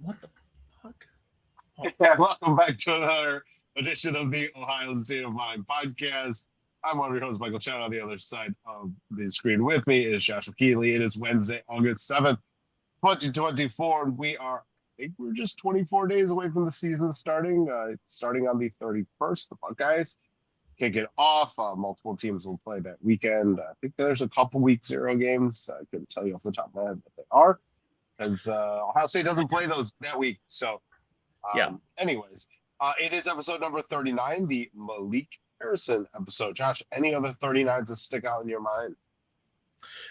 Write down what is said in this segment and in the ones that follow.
What the fuck? Yeah, welcome back to another edition of the Ohio State of Mind podcast. I'm one of your hosts, Michael Chen. On the other side of the screen with me is Josh Keatley. It is Wednesday, August 7th, 2024, and I think we're just 24 days away from the season starting. Starting on the 31st, the Buckeyes kick it off. Multiple teams will play that weekend. I think there's a couple week zero games. I couldn't tell you off the top of my head what they are because Ohio State doesn't play those that week. So Yeah. it is episode number 39, the Malik Harrison episode. Josh, any other 39s that stick out in your mind?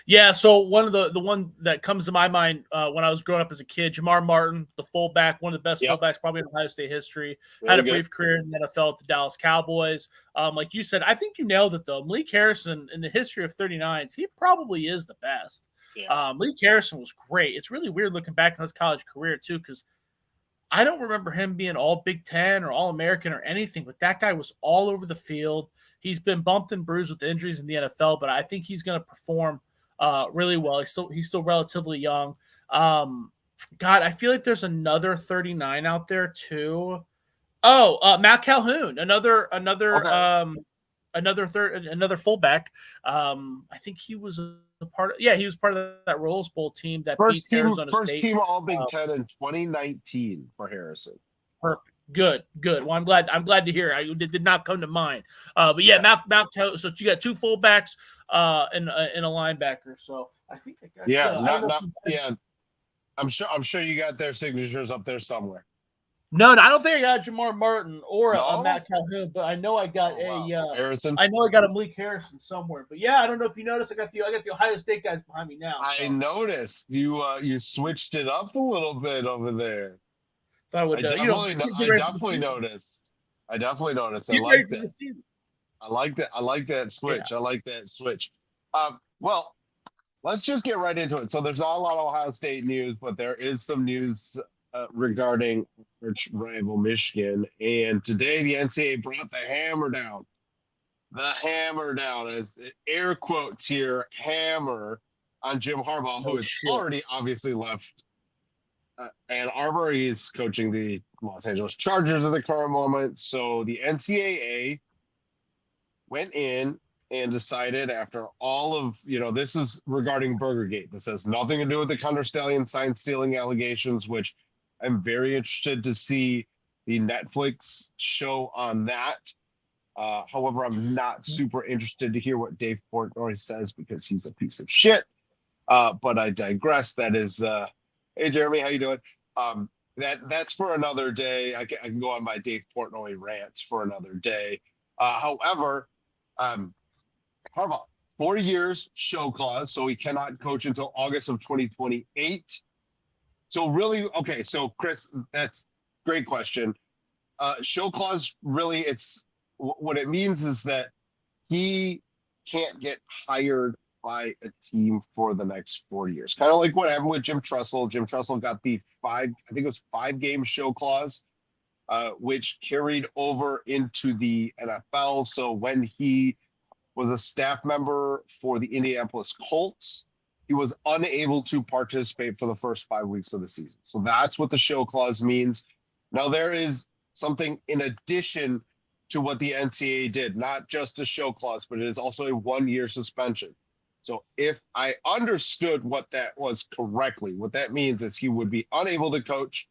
Yeah, so one of the one that comes to my mind when I was growing up as a kid, Jamar Martin, the fullback, one of the best Yep, fullbacks probably in Ohio State history, had really a good. brief career in the NFL at the Dallas Cowboys. Like you said, I think you nailed it though. Malik Harrison in the history of 39s, he probably is the best. Yeah. Malik Harrison was great. It's really weird looking back on his college career too, because I don't remember him being all Big Ten or all American or anything, but that guy was all over the field. He's been bumped and bruised with injuries in the NFL, but I think he's going to perform really well. He's still relatively young. God, I feel like there's another 39 out there too. Oh, Matt Calhoun, Okay. another fullback. I think he was a part of. Yeah, he was part of that Rose Bowl team that beat First team, Arizona first State. team All Big Ten in 2019 for Harrison. Perfect. Good. Well, I'm glad to hear. It did not come to mind. But yeah, Yeah. Mount. So you got two fullbacks and a linebacker. So I think I got. Yeah, I don't know. yeah. I'm sure you got their signatures up there somewhere. No, I don't think I got Jamar Martin or a No? Matt Calhoun, but I know I got Oh wow. Harrison. I know I got a Malik Harrison somewhere. But yeah, I don't know if you noticed. I got the Ohio State guys behind me now. I So noticed you switched it up a little bit over there. thought I I would, definitely know. get I ready for the definitely season. noticed. I definitely noticed. I Get ready like for that. the season. I like that. I like that switch. I like that switch. Well, let's just get right into it. So there's not a lot of Ohio State news, but there is some news regarding arch rival Michigan. And today the NCAA brought the hammer down. The hammer down, as air quotes here, hammer on Jim Harbaugh, who No has shit. already obviously left Ann Arbor. He's coaching the Los Angeles Chargers at the current moment. So the NCAA went in and decided after all of, this is regarding Burgergate. This has nothing to do with the Thunder Stallion sign stealing allegations, which I'm very interested to see the Netflix show on that. However, I'm not super interested to hear what Dave Portnoy says because he's a piece of shit. But I digress. That is, hey Jeremy, how you doing? That's for another day. I can go on my Dave Portnoy rant for another day. However, Harbaugh, 4 years show clause, so he cannot coach until August of 2028. So really, okay. So Chris, that's a great question. Show clause, really, it's what it means is that he can't get hired by a team for the next 4 years. Kind of like what happened with Jim Tressel. Jim Tressel got the I think it was 5 game show clause, which carried over into the NFL. So when he was a staff member for the Indianapolis Colts, he was unable to participate for the first 5 weeks of the season. So that's what the show clause means. Now, there is something in addition to what the NCAA did, not just a show clause, but it is also a 1 year suspension. So if I understood what that was correctly, what that means is he would be unable to coach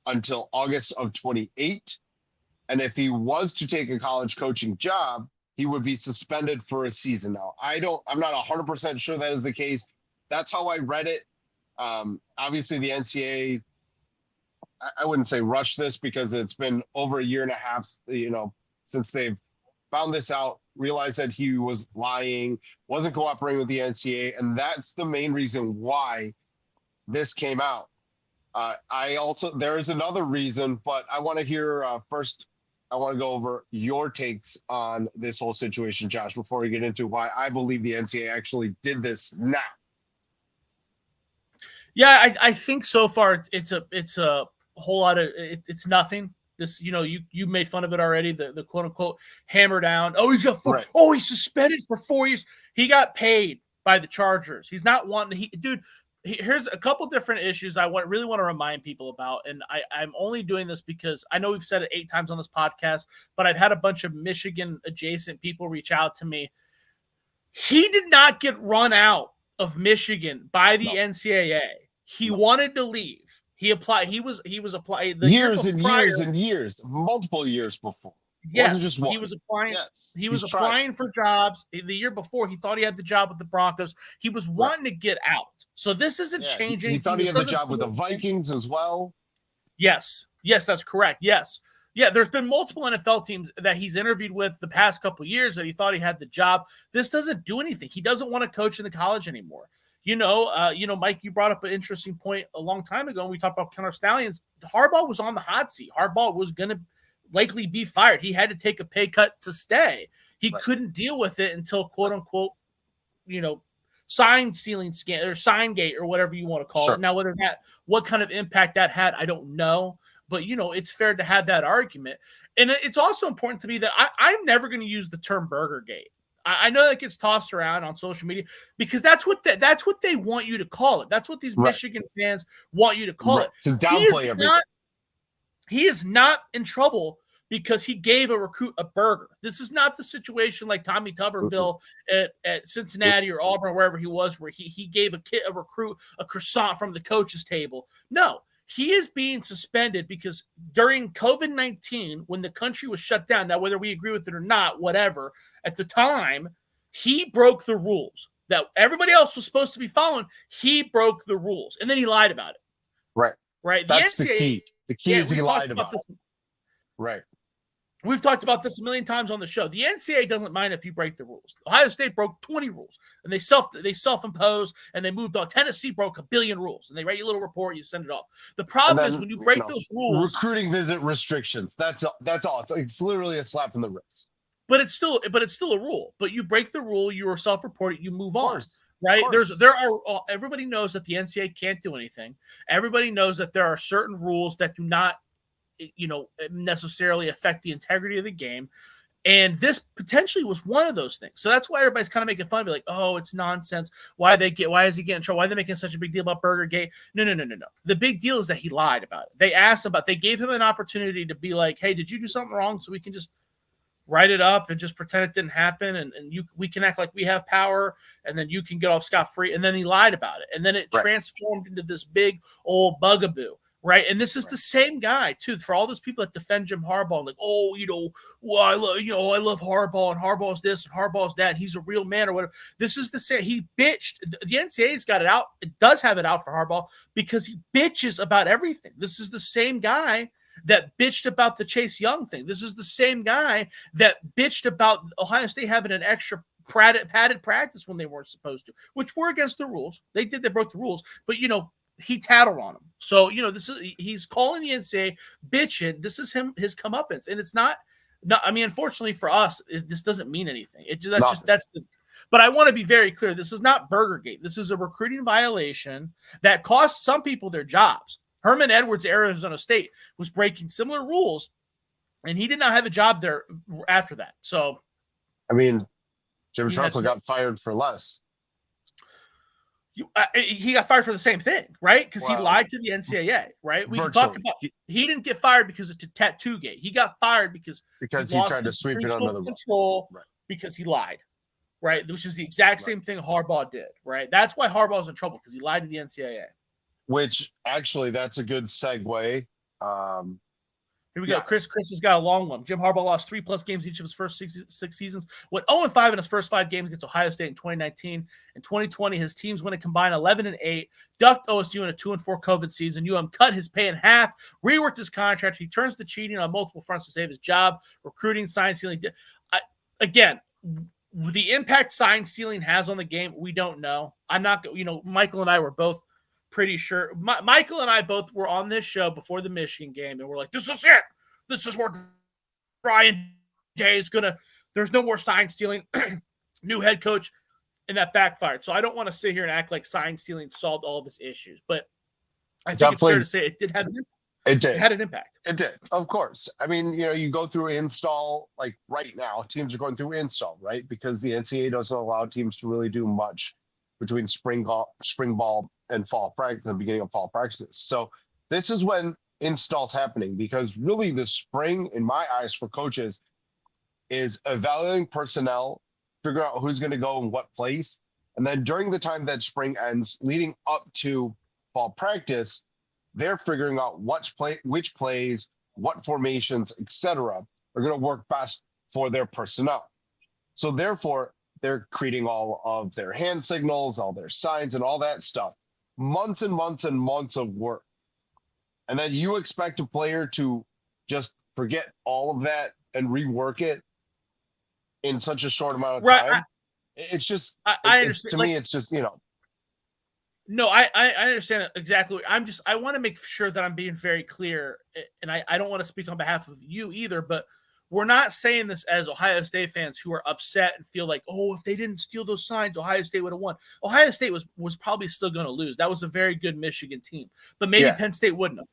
until August of 28. And if he was to take a college coaching job, he would be suspended for a season. Now, I'm not 100% sure that is the case. That's how I read it. Obviously, the NCAA, I wouldn't say rush this because it's been over a year and a half, since they've found this out, realized that he was lying, wasn't cooperating with the NCAA, and that's the main reason why this came out. There is another reason, but I want to hear first. I want to go over your takes on this whole situation, Josh, before we get into why I believe the NCAA actually did this now. Yeah, I think so far it's a whole lot of it's nothing. This, you made fun of it already. The quote unquote hammer down. Oh, Right. he's suspended for 4 years. He got paid by the Chargers. He's not wanting. Dude, here's a couple different issues I really want to remind people about, and I'm only doing this because I know we've said it 8 times on this podcast, but I've had a bunch of Michigan adjacent people reach out to me. He did not get run out of Michigan by the NCAA. He wanted to leave. He applied. He was applying the years and years and years, multiple years before. Yes, he was applying. Yes, he was applying for jobs. The year before, he thought he had the job with the Broncos. He was wanting to get out. So this isn't changing. He thought he had the job with the Vikings as well. Yes, that's correct. Yes. Yeah, there's been multiple NFL teams that he's interviewed with the past couple of years that he thought he had the job. This doesn't do anything. He doesn't want to coach in the college anymore. Mike, you brought up an interesting point a long time ago when we talked about Counter Stallions. Harbaugh was on the hot seat. Harbaugh was going to likely be fired. He had to take a pay cut to stay. He couldn't deal with it until quote unquote, sign stealing scam or sign gate or whatever you want to call it. Now, what kind of impact that had, I don't know. But, it's fair to have that argument. And it's also important to me that I'm never going to use the term Burgergate. I know that gets tossed around on social media because that's what they want you to call it. That's what these Michigan fans want you to call it. To downplay everything. He is not in trouble because he gave a recruit a burger. This is not the situation like Tommy Tuberville at Cincinnati or Auburn or wherever he was, where he gave a recruit a croissant from the coach's table. No. He is being suspended because during COVID-19, when the country was shut down, now whether we agree with it or not, whatever, at the time, he broke the rules that everybody else was supposed to be following. He broke the rules, and then he lied about it. Right. That's the key. The key is he lied about it. Right. We've talked about this a million times on the show. The NCAA doesn't mind if you break the rules. Ohio State broke 20 rules, and they self-imposed, and they moved on. Tennessee broke 1 billion rules, and they write you a little report, you send it off. The problem is when you break those rules, recruiting visit restrictions. That's all. It's literally a slap in the wrist. But it's still a rule. But you break the rule, you are self-reported, you move on. Right? Everybody knows that the NCAA can't do anything. Everybody knows that there are certain rules that do not necessarily affect the integrity of the game. And this potentially was one of those things. So that's why everybody's kind of making fun of it, like, oh, it's nonsense. Why is he getting in trouble? Why are they making such a big deal about Burgergate? No. The big deal is that he lied about it. They gave him an opportunity to be like, hey, did you do something wrong? So we can just write it up and just pretend it didn't happen. And we can act like we have power, and then you can get off scot-free. And then he lied about it. And then it transformed into this big old bugaboo. Right. And this is the same guy, too, for all those people that defend Jim Harbaugh, like, I love Harbaugh, and Harbaugh's this and Harbaugh's that, and he's a real man or whatever. This is the same. He bitched. The NCAA's got it out. It does have it out for Harbaugh because he bitches about everything. This is the same guy that bitched about the Chase Young thing. This is the same guy that bitched about Ohio State having an extra padded practice when they weren't supposed to, which were against the rules. They broke the rules, but, he tattled on him. So, he's calling the NCAA bitching. This is his comeuppance. And it's not, unfortunately for us, this doesn't mean anything. But I want to be very clear. This is not Burgergate. This is a recruiting violation that cost some people their jobs. Herman Edwards, Arizona State, was breaking similar rules, and he did not have a job there after that. So, Jim Tressel got fired for less. He got fired for the same thing, right? Because he lied to the NCAA, right? We talked about he didn't get fired because of Tattoo Gate. He got fired because he tried to sweep it under the control because he lied, right? Which is the exact same thing Harbaugh did, right? That's why Harbaugh's in trouble, because he lied to the NCAA. Which actually, that's a good segue. Here we go. Chris has got a long one. Jim Harbaugh lost 3+ games each of his first six seasons. Went 0-5 in his first 5 games against Ohio State in 2019. In 2020, his teams went a combined 11-8, ducked OSU in a 2-4 COVID season. UM cut his pay in half, reworked his contract. He turns to cheating on multiple fronts to save his job, recruiting, sign stealing. Again, the impact sign stealing has on the game, we don't know. I'm not, Michael and I were both pretty sure. Michael and I both were on this show before the Michigan game, and we're like, this is it. This is where Ryan Day is gonna. There's no more sign stealing. New head coach, and that backfired. So I don't want to sit here and act like sign stealing solved all of his issues, but I think it's fair to say it did have an impact. It had an impact. It did, of course. You go through install, like right now, teams are going through install, right? Because the NCAA doesn't allow teams to really do much between spring ball and fall practice, the beginning of fall practices. So this is when installs happening, because really the spring, in my eyes, for coaches is evaluating personnel, figuring out who's going to go in what place, and then during the time that spring ends, leading up to fall practice, they're figuring out which plays, what formations, etc., are going to work best for their personnel. So therefore, they're creating all of their hand signals, all their signs, and all that stuff. Months and months and months of work. And then you expect a player to just forget all of that and rework it in such a short amount of time. It's just, I understand. To me, it's just, No, I understand exactly. I want to make sure that I'm being very clear, and I don't want to speak on behalf of you either, but we're not saying this as Ohio State fans who are upset and feel like, oh, if they didn't steal those signs, Ohio State would have won. Ohio State was probably still going to lose. That was a very good Michigan team, but maybe Penn State wouldn't have.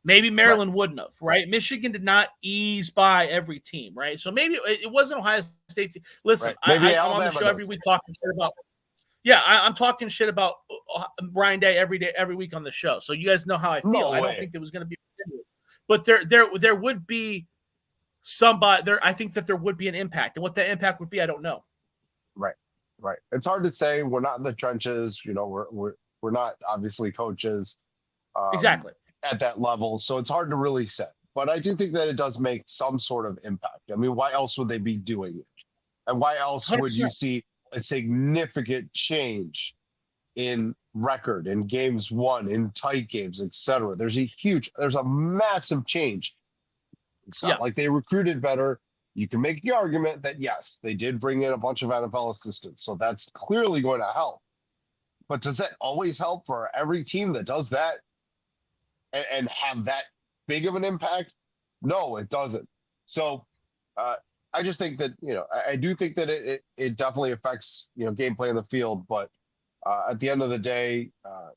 Maybe Maryland wouldn't have, right? Michigan did not ease by every team, right? So maybe it wasn't Ohio State's. Listen, I'm on the show every week talking shit about. Yeah, I'm talking shit about Ryan Day every week on the show. So you guys know how I feel. No I don't think it was going to be, but there would be somebody there. I think that there would be an impact, and what that impact would be, I don't know. Right. It's hard to say. We're not in the trenches. We're not obviously coaches. Exactly. At that level, so it's hard to really say. But I do think that it does make some sort of impact. I mean, why else would they be doing it? And why else 100%. Would you see a significant change in record, in games won, in tight games, etc.? There's a massive change. It's not like they recruited better. You can make the argument that yes, they did bring in a bunch of NFL assistants, so that's clearly going to help. But does that always help for every team that does that and have that big of an impact? No, it doesn't. So I just think that, I do think that it definitely affects, gameplay in the field. But at the end of the day,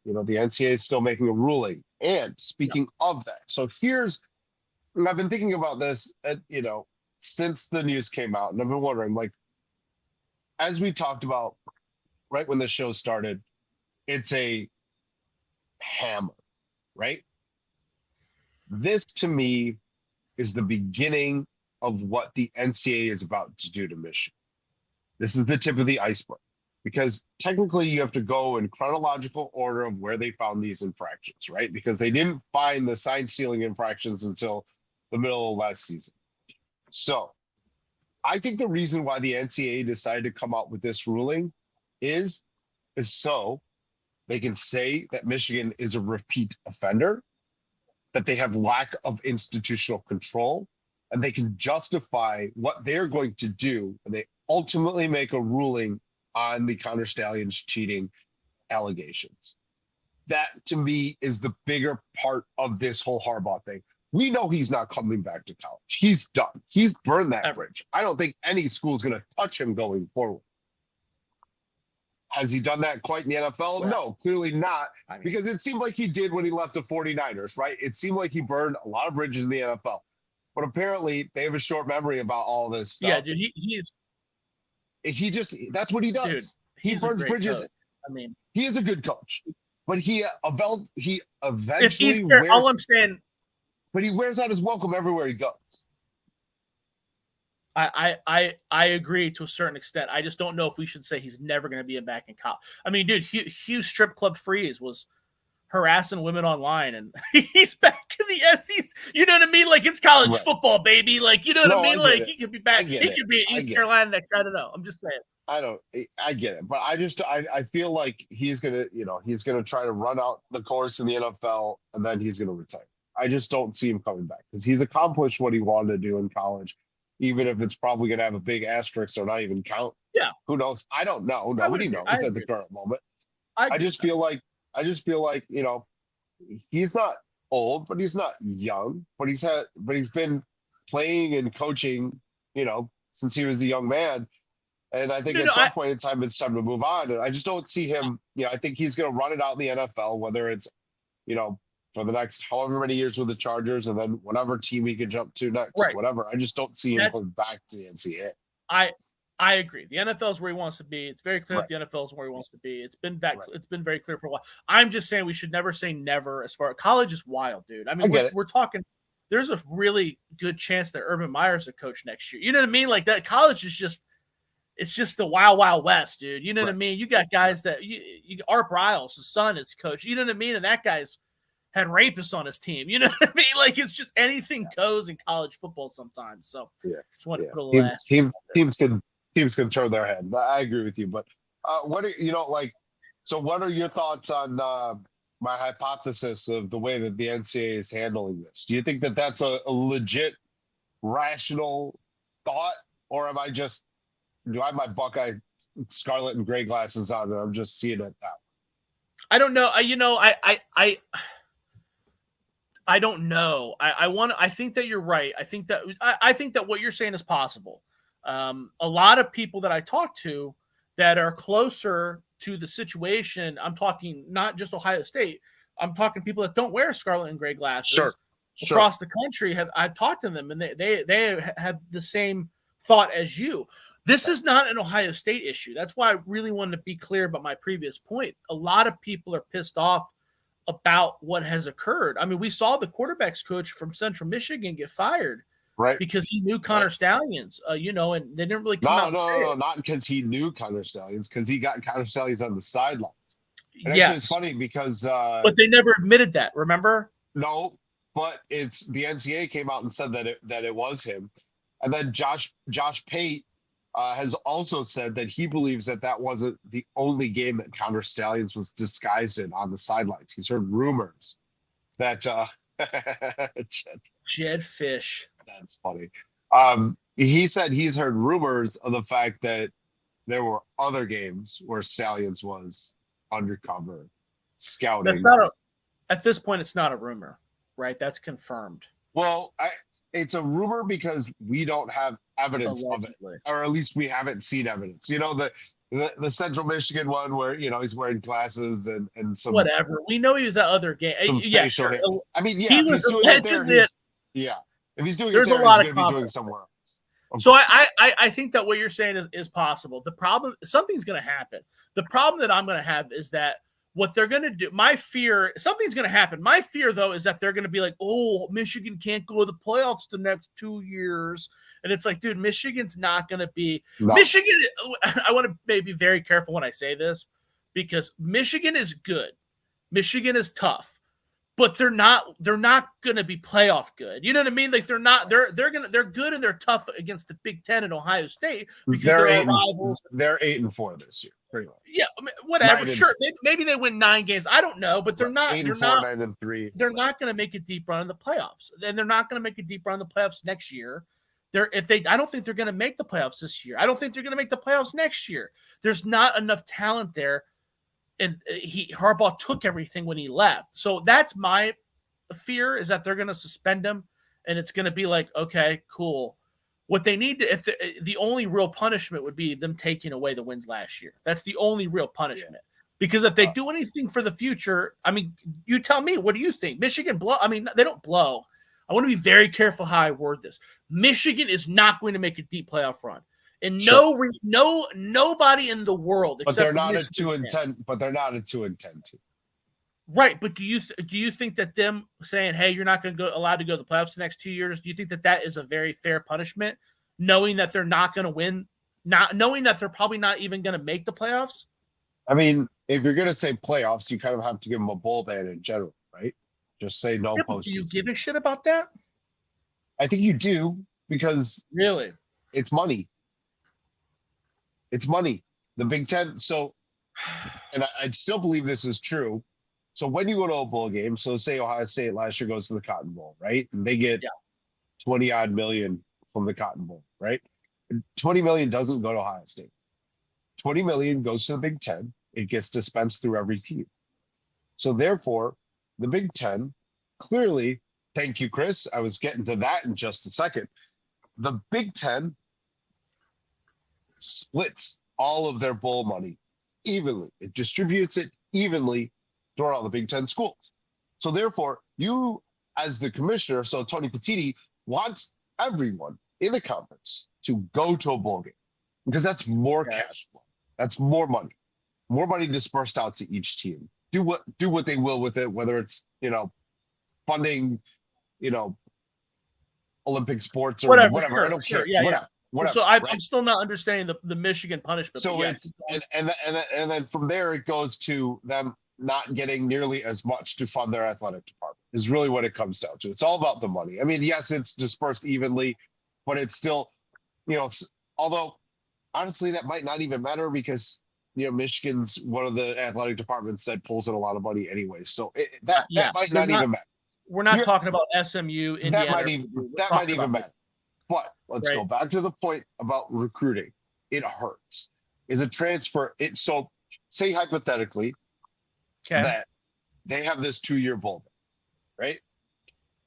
the NCAA is still making a ruling. And speaking of that, so I've been thinking about this, since the news came out, and I've been wondering, like, as we talked about right when the show started, it's a hammer, right? This, to me, is the beginning of what the NCAA is about to do to Michigan. This is the tip of the iceberg, because technically you have to go in chronological order of where they found these infractions, right? Because they didn't find the sign stealing infractions until the middle of last season. So I think the reason why the NCAA decided to come out with this ruling is so they can say that Michigan is a repeat offender, that they have lack of institutional control, and they can justify what they're going to do when they ultimately make a ruling on the Connor Stallions cheating allegations. That, to me, is the bigger part of this whole Harbaugh thing. We know he's not coming back to college. He's done. He's burned that bridge. I don't think any school is going to touch him going forward. Has he done that quite in the NFL? Well, no, clearly not, because it seemed like he did when he left the 49ers, right? It seemed like he burned a lot of bridges in the NFL. But apparently they have a short memory about all this stuff. Yeah, dude, that's what he does. Dude, he burns bridges. Coach. I mean, he is a good coach, but he eventually all I'm saying, but he wears out his welcome everywhere he goes. I agree to a certain extent. I just don't know if we should say he's never going to be back in college. I mean, dude, Hugh Strip Club Freeze was harassing women online, and he's back in the SEC. You know what I mean? Like, it's college football, baby. Like, you know what I mean? Like, he could be back. He could be in East Carolina next. I don't know. I'm just saying. I get it, but I feel like he's gonna try to run out the course in the NFL, and then he's gonna retire. I just don't see him coming back, because he's accomplished what he wanted to do in college. Even if it's probably going to have a big asterisk or not even count. Yeah. Who knows? I don't know. Nobody knows at the current moment. I just feel like, he's not old, but he's not young, but he's been playing and coaching, since he was a young man. And I think at some point in time, it's time to move on. And I just don't see him, I think he's going to run it out in the NFL, whether it's, for the next however many years with the Chargers, and then whatever team he can jump to next, whatever. I just don't see him going back to the NCAA. I agree. The NFL is where he wants to be. It's very clear Right. that the NFL is where he wants to be. It's been Right. it's been very clear for a while. I'm just saying we should never say never as far as college is wild, dude. I I mean, get it. we're talking there's a really good chance that Urban Meyer's a coach next year. You know what I mean? Like that college is just it's just the wild, wild west, dude. You know what I Right. mean? You got guys that Art Briles, his son, is coach. You know what I mean? And that guy's had rapists on his team. You know what I mean? Like it's just anything goes in college football sometimes. So Yeah. just want to Yeah. put a little Teams, asterisk teams, on there. teams can turn their head. I agree with you. But what are like? So, what are your thoughts on my hypothesis of the way that the NCAA is handling this? Do you think that that's a legit, rational thought, or am I just do I have my Buckeye scarlet and gray glasses on and I'm just seeing it that I don't know. I don't know. I think that you're right. I think that what you're saying is possible. A lot of people that I talk to that are closer to the situation, I'm talking not just Ohio State. I'm talking people that don't wear scarlet and gray Sure. glasses Sure. across the country. I've talked to them and they have the same thought as you. This is not an Ohio State issue. That's why I really wanted to be clear about my previous point. A lot of people are pissed off about what has occurred. I mean, we saw the quarterbacks coach from Central Michigan get fired Right. because he knew Connor Stallions, and they didn't really come out and say No, it. not because he knew Connor Stallions, because he got Connor Stallions on the sidelines. And actually, it's Yes, funny because but they never admitted that. Remember? no, but it's the NCAA came out and said that it was him, and then Josh Pate has also said that he believes that wasn't the only game that Connor Stallions was disguised in on the sidelines. He's heard rumors that Jed Fish. that's funny. He said he's heard rumors of the fact that there were other games where Stallions was undercover scouting. That's not at this point. It's not a rumor, right? That's confirmed. Well, it's a rumor because we don't have evidence Allegedly. of it, or at least we haven't seen evidence. The Central Michigan one where he's wearing glasses and some Whatever. We know he was at other game. some Yeah, facial sure. hair. I mean, He if was he's doing it there, allegedly. if he's doing it There's a there, lot he's of going to be doing confidence. somewhere else. So I think that what you're saying is possible. The problem, something's going to happen. The problem that I'm going to have is that what they're going to do, my fear, something's going to happen. My fear, though, is that they're going to be like, oh, Michigan can't go to the playoffs the next 2 years. And it's like, dude, Michigan's not going to be No. Michigan. I want to be very careful when I say this because Michigan is good. Michigan is tough. But they're not going to be playoff good. You know what I mean? Like they're good and they're tough against the Big Ten and Ohio State because they're rivals. They're 8-4 this year, pretty much. Yeah, whatever. Sure, maybe they win 9 games. I don't know, but they're not. 8-4, 9-3. They're not going to make a deep run in the playoffs, and they're not going to make a deep run in the playoffs next year. I don't think they're going to make the playoffs this year. I don't think they're going to make the playoffs next year. There's not enough talent there. And Harbaugh took everything when he left. So that's my fear is that they're going to suspend him and it's going to be like, okay, cool. What they need to, the only real punishment would be them taking away the wins last year. That's the only real punishment. Yeah. Because if they do anything for the future, I mean, you tell me, what do you think? Michigan blow? I mean, they don't blow. I want to be very careful how I word this. Michigan is not going to make a deep playoff run. And nobody in the world, but except they're not Michigan at 2-10. But they're not at 2-10 too. Right, but do you think that them saying, "Hey, you're not going to go allowed to go to the playoffs the next 2 years"? Do you think that is a very fair punishment, knowing that they're not going to win, not knowing that they're probably not even going to make the playoffs? I mean, if you're going to say playoffs, you kind of have to give them a bowl ban in general, right? Just say no postseason. Do you give a shit about that? I think you do because really, it's money. It's money. The Big Ten. So, and I still believe this is true. So when you go to a bowl game, so say Ohio State last year goes to the Cotton Bowl, right? And they get 20 odd million from the Cotton Bowl, right? 20 million doesn't go to Ohio State. 20 million goes to the Big Ten. It gets dispensed through every team. So therefore, the Big Ten clearly, thank you, Chris. I was getting to that in just a second. The Big Ten splits all of their bowl money evenly. It distributes it evenly throughout all the Big Ten schools. So therefore, you as the commissioner, so Tony Petitti wants everyone in the conference to go to a bowl game. because that's more Okay. cash flow. That's more money dispersed out to each team. Do what they will with it, whether it's funding, you know, Olympic sports or Whatever. whatever. I Sure. don't Sure. care. Yeah. Yeah. Whatever. So I'm Right. still not understanding the Michigan punishment. But So yeah. it's and then from there it goes to them not getting nearly as much to fund their athletic department is really what it comes down to. It's all about the money. I mean, yes, it's dispersed evenly, but it's still, although honestly that might not even matter because Michigan's one of the athletic departments that pulls in a lot of money anyway. So that Yeah. might not even matter. We're not You're, talking about SMU, that Indiana. might even We're that might talking even about matter. But let's go right. back to the point about recruiting. It hurts. Is a transfer. So say hypothetically Okay. that they have this 2-year bowl, right?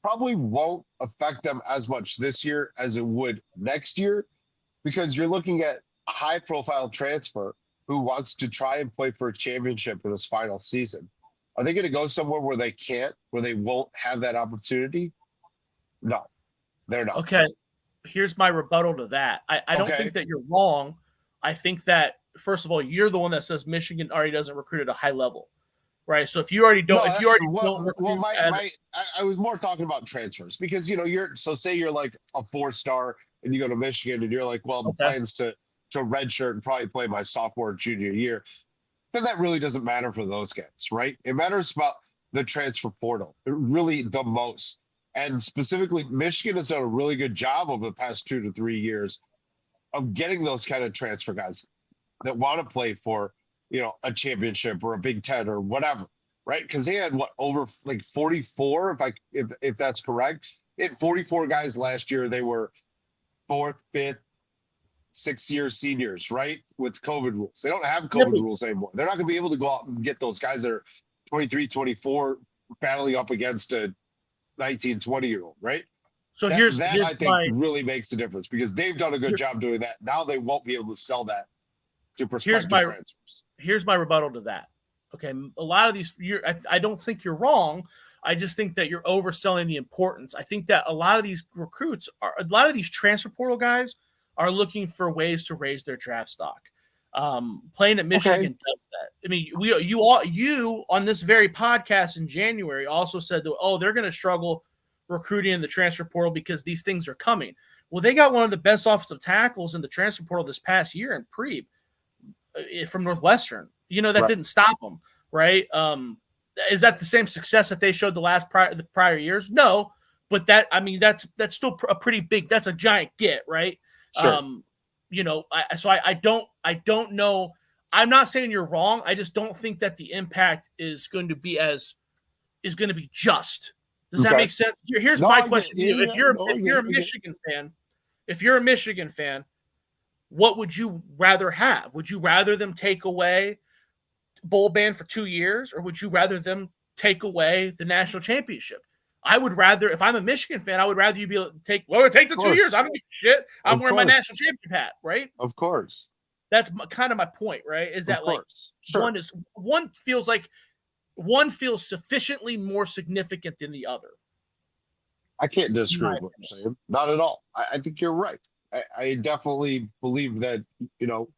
Probably won't affect them as much this year as it would next year because you're looking at a high-profile transfer who wants to try and play for a championship in his final season. Are they going to go somewhere where they won't have that opportunity? No, they're not. Okay. Here's my rebuttal to that. I don't think that you're wrong. I think that, first of all, you're the one that says Michigan already doesn't recruit at a high level, right? So if you already don't, recruit I was more talking about transfers because say you're like a 4-star and you go to Michigan and you're like, well, the plans to redshirt and probably play my sophomore junior year, then that really doesn't matter for those guys, right? It matters about the transfer portal, really the most. And specifically, Michigan has done a really good job over the past 2 to 3 years of getting those kind of transfer guys that want to play for, a championship or a Big Ten or whatever, right? Because they had over like 44, if that's correct. They had 44 guys last year. They were 4th, 5th, 6th-year seniors, right? With COVID rules. They don't have COVID rules anymore. They're not going to be able to go out and get those guys that are 23, 24 battling up against a 19, 20-year-old, right? So I think really makes a difference because they've done a good job doing that. Now they won't be able to sell that to prospective transfers. Here's my rebuttal to that. Okay, a lot of these, I don't think you're wrong. I just think that you're overselling the importance. I think that a lot of these transfer portal guys are looking for ways to raise their draft stock. Playing at Michigan does that. I mean, you on this very podcast in January also said that, they're going to struggle recruiting in the transfer portal because these things are coming. Well, they got one of the best offensive tackles in the transfer portal this past year in Preeb from Northwestern. That didn't stop them, right? Is that the same success that they showed the prior years? No, but that's still a pretty big. That's a giant get, right? Sure. I don't know. I'm not saying you're wrong. I just don't think that the impact is going to be just. Does that make sense? Here's my question to you. If you're a Michigan fan, what would you rather have? Would you rather them take away bowl ban for 2 years, or would you rather them take away the national championship? I would rather, if I'm a Michigan fan, I would rather you be able to take the 2 years. I don't give a shit. I'm wearing my national championship hat, right? Of course. That's kind of my point, right? Is that one feels sufficiently more significant than the other. I can't disagree with what you're saying. Not at all. I think you're right. I definitely believe that,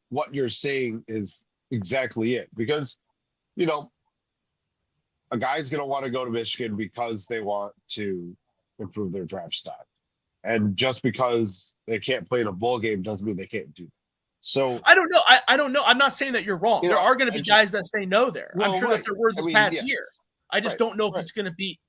what you're saying is exactly it. Because, a guy's going to want to go to Michigan because they want to improve their draft stock. And just because they can't play in a bowl game doesn't mean they can't do that. So I don't know. I don't know. I'm not saying that you're wrong. There are going to be guys that say no there. I'm sure that there were this past year. I just don't know if it's going to be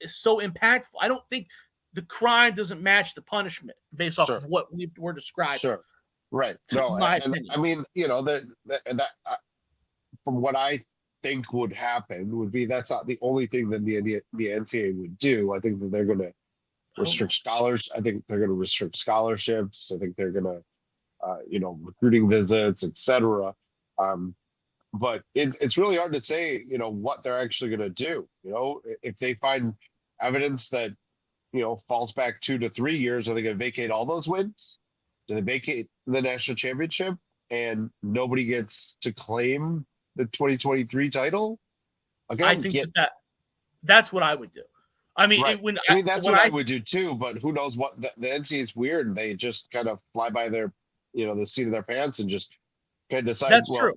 so impactful. I don't think the crime doesn't match the punishment based off of what we're describing. Sure. Right. No, my opinion. I mean, that from what I think would happen would be that's not the only thing that the NCAA would do. I think that they're going to restrict scholars. I think they're going to restrict scholarships. I think they're going to, recruiting visits, etc. But it's really hard to say, what they're actually going to do. If they find evidence that, falls back 2 to 3 years, are they going to vacate all those wins? Do they vacate the national championship and nobody gets to claim the 2023 title? I think that's what I would do. I mean, that's what I would do too. But who knows what the NCAA is weird. And they just kind of fly by their the seat of their pants and just kind of decide, That's well,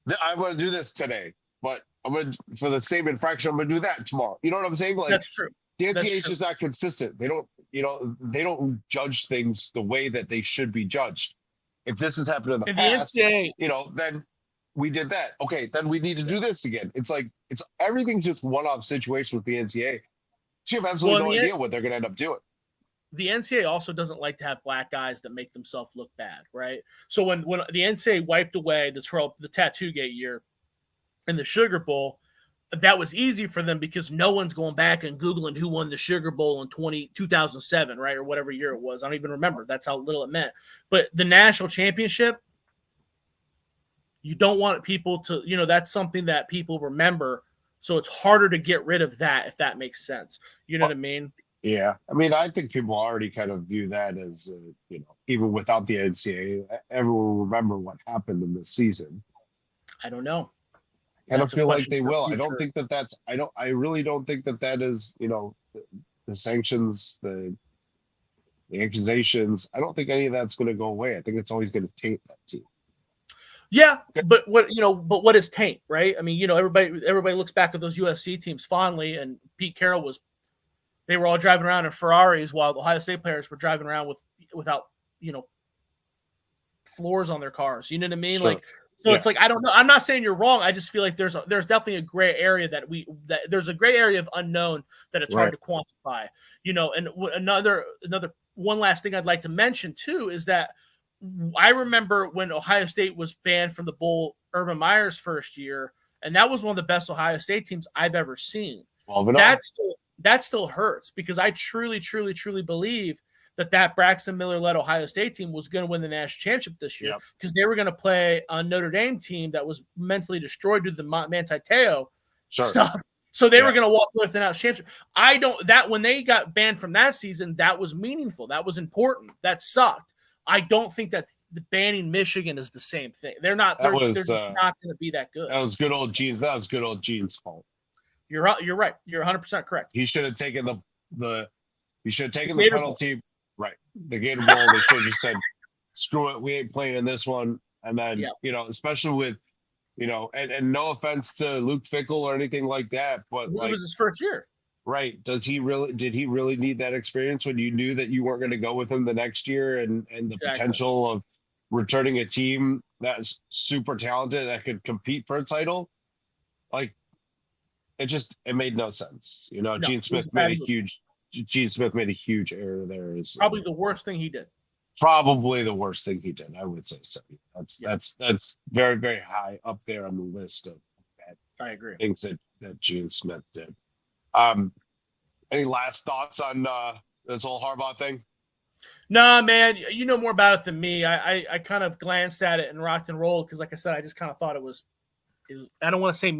true. I'm going to do this today, but I'm going to, for the same infraction, I'm going to do that tomorrow. You know what I'm saying? Like That's true. the That's NCAA is true. just not consistent. They don't judge things the way that they should be judged. If this has happened in the And the past, NCAA, then we did that. Okay, then we need to do this again. It's like everything's just one-off situation with the NCAA. So you have absolutely well, no the idea what they're going to end up doing. the NCAA also doesn't like to have black guys that make themselves look bad, right? So when the NCAA wiped away the Tattoo Gate year and the Sugar Bowl, that was easy for them because no one's going back and Googling who won the Sugar Bowl in 2007, right? Or whatever year it was. I don't even remember. That's how little it meant. But the national championship, you don't want people to, that's something that people remember. So it's harder to get rid of that, if that makes sense. You know what I mean? Yeah. I mean, I think people already kind of view that as, even without the NCAA, everyone will remember what happened in the season. I don't know. I don't That's a feel like question they for will. I don't future. think I really don't think that is, the sanctions, the accusations. I don't think any of that's going to go away. I think it's always going to taint that team. Yeah, but what is taint, right? I mean, everybody looks back at those USC teams fondly, and Pete Carroll they were all driving around in Ferraris while the Ohio State players were driving around without, floors on their cars. You know what I mean? Sure. Like, so yeah. It's like, I don't know. I'm not saying you're wrong. I just feel like there's definitely a gray area that there's a gray area of unknown that it's hard to quantify, and another one last thing I'd like to mention too is that I remember when Ohio State was banned from the bowl Urban Meyer's first year, and that was one of the best Ohio State teams I've ever seen. That still hurts because I truly, truly, truly believe that Braxton Miller-led Ohio State team was going to win the national championship this year because they were going to play a Notre Dame team that was mentally destroyed due to the Manti Te'o stuff. So they were going to walk away with the national championship. When they got banned from that season, that was meaningful. That was important. That sucked. I don't think that the banning Michigan is the same thing. They're not. They're just not going to be that good. That was good old Gene's. That was good old Gene's fault. You're right. You're 100% correct. He should have taken the penalty. Right. The Gator Bowl, they should have just said, screw it, we ain't playing in this one. And then, especially with, and no offense to Luke Fickell or anything like that, but it was his first year. Right. Did he really need that experience when you knew that you weren't going to go with him the next year and the potential of returning a team that's super talented that could compete for a title? Like, it made no sense. Gene Smith made a huge error there. Probably the worst thing he did. Probably the worst thing he did. I would say so. That's very, very high up there on the list of bad I agree. things that Gene Smith did. Any last thoughts on this whole Harbaugh thing? Nah, man, you know more about it than me. I kind of glanced at it and rocked and rolled because, like I said, I just kind of thought it was I don't want to say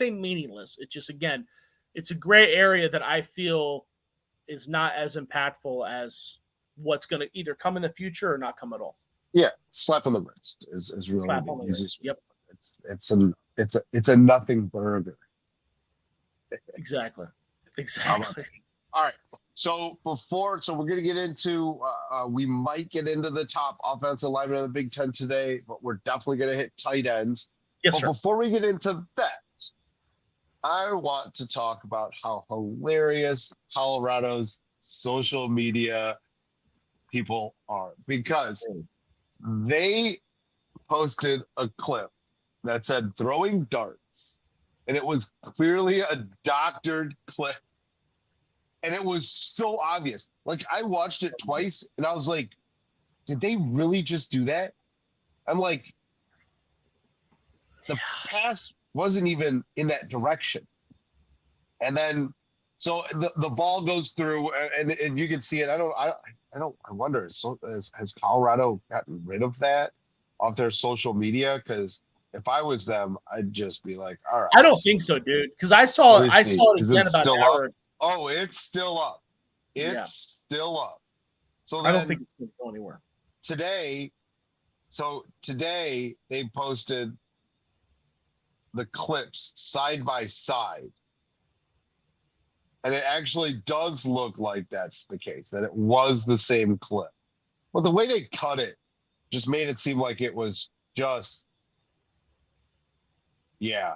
meaningless. It's just, again, it's a gray area that I feel is not as impactful as what's going to either come in the future or not come at all. Yeah, slap on the wrist is really the easiest. Yep, it's a nothing burger. Exactly. All right. So we're going to get into. We might get into the top offensive lineman in the Big Ten today, but we're definitely going to hit tight ends. Yes, but sir. Before we get into that, I want to talk about how hilarious Colorado's social media people are, because they posted a clip that said throwing darts, and it was clearly a doctored clip, and it was so obvious. Like, I watched it twice and I was like, did they really just do that? I'm like, the pass wasn't even in that direction. And then, so the ball goes through, and you can see it. I wonder, has Colorado gotten rid of that off their social media? Because if I was them, I'd just be like, all right. I don't think so, dude. Because I saw it again about an hour ago. Oh, it's still up. Still up. So I don't think it's going to go anywhere. Today they posted the clips side by side. And it actually does look like that's the case, that it was the same clip. Well, the way they cut it just made it seem like it was just yeah.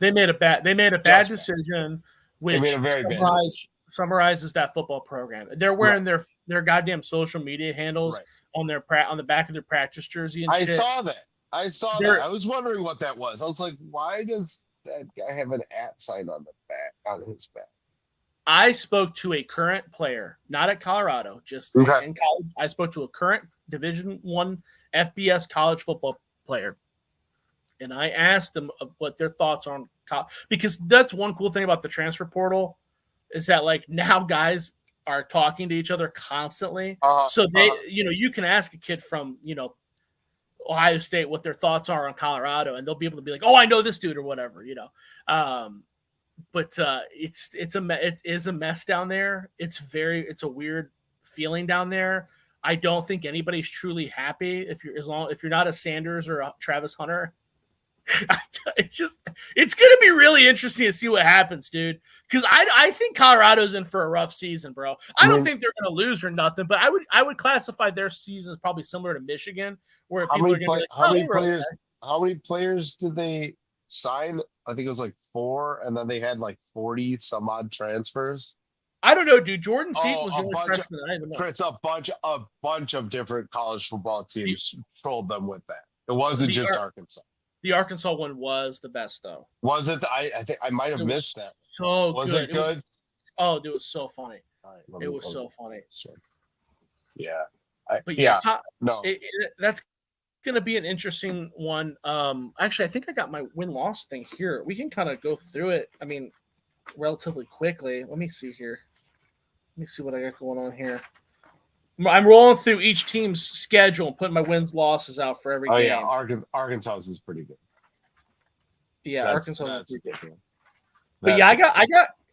They made a bad Just decision, they made a which very bad decision. summarizes that football program. They're wearing their goddamn social media handles Right. on on the back of their practice jersey and I shit. saw that. I saw that. They're I was wondering what that was. I was like, why does that guy have an @ sign on the back on his back? I spoke to a current player, not at Colorado, just Okay. in college. I spoke to a current Division I FBS college football player, and I asked them what their thoughts on because that's one cool thing about the transfer portal is that like now guys are talking to each other constantly. So they, you can ask a kid from Ohio State what their thoughts are on Colorado, and they'll be able to be like, "Oh, I know this dude" or whatever, But it is a mess down there. It's a weird feeling down there. I don't think anybody's truly happy if you're not a Sanders or a Travis Hunter. It's gonna be really interesting to see what happens, dude. Because I think Colorado's in for a rough season, bro. I don't think they're gonna lose or nothing, but I would classify their season as probably similar to Michigan, where people are gonna be like, how many players did they sign? I think it was like 4, and then they had like 40 some odd transfers. I don't know, dude. Jordan Seaton was the only freshman that I even know. It's a bunch of different college football teams trolled them with that. It wasn't just Arkansas. The Arkansas one was the best, though. Was it? I think I might have missed that. So was it good? Oh, dude, it was so funny. It was so funny. Yeah. That's gonna be an interesting one. Actually, I think I got my win-loss thing here. We can kind of go through it. I mean, relatively quickly. Let me see here. Let me see what I got going on here. I'm rolling through each team's schedule and putting my wins losses out for every game. Yeah, Arkansas is pretty good. Yeah, Arkansas is pretty good. But yeah,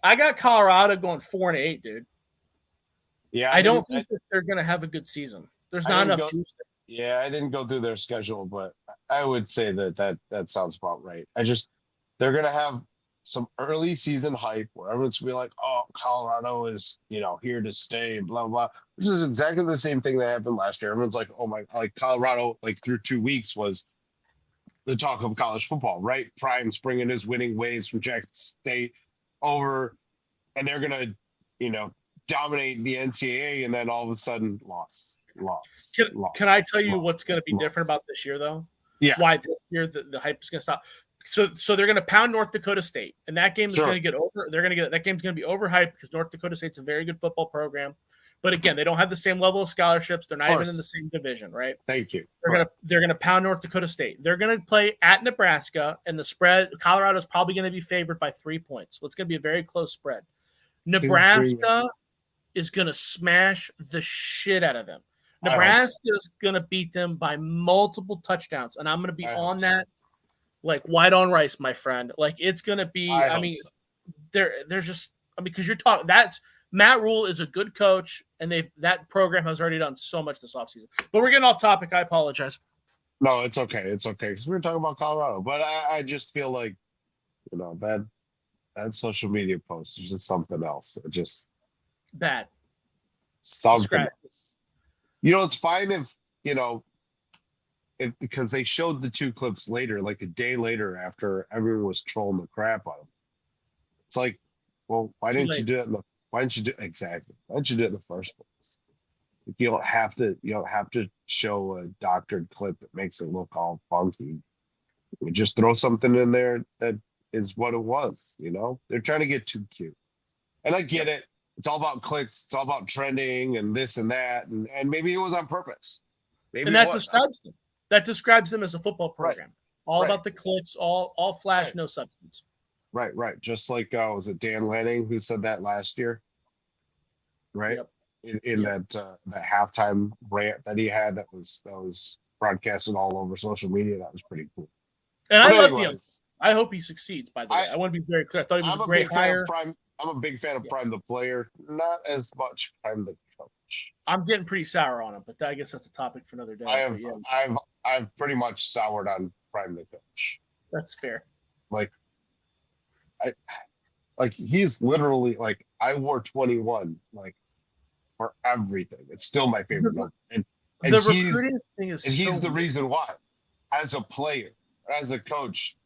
I got Colorado going 4-8, dude. Yeah, I don't think that they're gonna have a good season. There's not enough juice there. Yeah, I didn't go through their schedule, but I would say that sounds about right. They're gonna have some early season hype where everyone's gonna be like, "Oh, Colorado is here to stay," blah blah. Which is exactly the same thing that happened last year. Everyone's like, "Oh my!" Like Colorado, like through 2 weeks was the talk of college football, right? Prime's bringing his winning ways from Jackson State over, and they're gonna, dominate the NCAA, and then all of a sudden lost. Can I tell you what's going to be different about this year, though? Yeah. Why this year the hype is going to stop? So they're going to pound North Dakota State, and that game is going to get over. That game's going to be overhyped because North Dakota State's a very good football program, but again, they don't have the same level of scholarships. They're not even in the same division, right? Thank you. They're gonna pound North Dakota State. They're gonna play at Nebraska, and the spread. Colorado's probably going to be favored by 3 points. So it's going to be a very close spread. Nebraska is going to smash the shit out of them. Nebraska is going to beat them by multiple touchdowns, and I'm going to be on that like white on rice, my friend. Like it's going to be. There's just because you're talking. That's Matt Rule is a good coach, and that program has already done so much this offseason. But we're getting off topic. I apologize. No, it's okay. It's okay because we were talking about Colorado, but I just feel like that social media post is just something else. It just bad. Something else. It's fine if because they showed the 2 clips later, like a day later after everyone was trolling the crap out of them. It's like, well, why didn't you do it why didn't you do exactly? Why didn't you do it in the first place? You don't have to show a doctored clip that makes it look all funky. You just throw something in there that is what it was, They're trying to get too cute. And I get it. It's all about clicks. It's all about trending and this and that. And maybe it was on purpose. And that describes them. That describes them as a football program. All about the clicks, all flash, no substance. Right. Just like, was it Dan Lanning who said that last year? Right? Yep. In that halftime rant that he had that was broadcasted all over social media. That was pretty cool. And I love him. I hope he succeeds, by the way. I want to be very clear. I thought he was a great hire. I'm a big fan of Prime the player, not as much Prime the coach. I'm getting pretty sour on him, but I guess that's a topic for another day. I've pretty much soured on Prime the coach. That's fair. He's literally I wore 21 for everything. It's still my favorite number. And And The recruiting thing is he's so the weird. reason why. As a player, as a coach.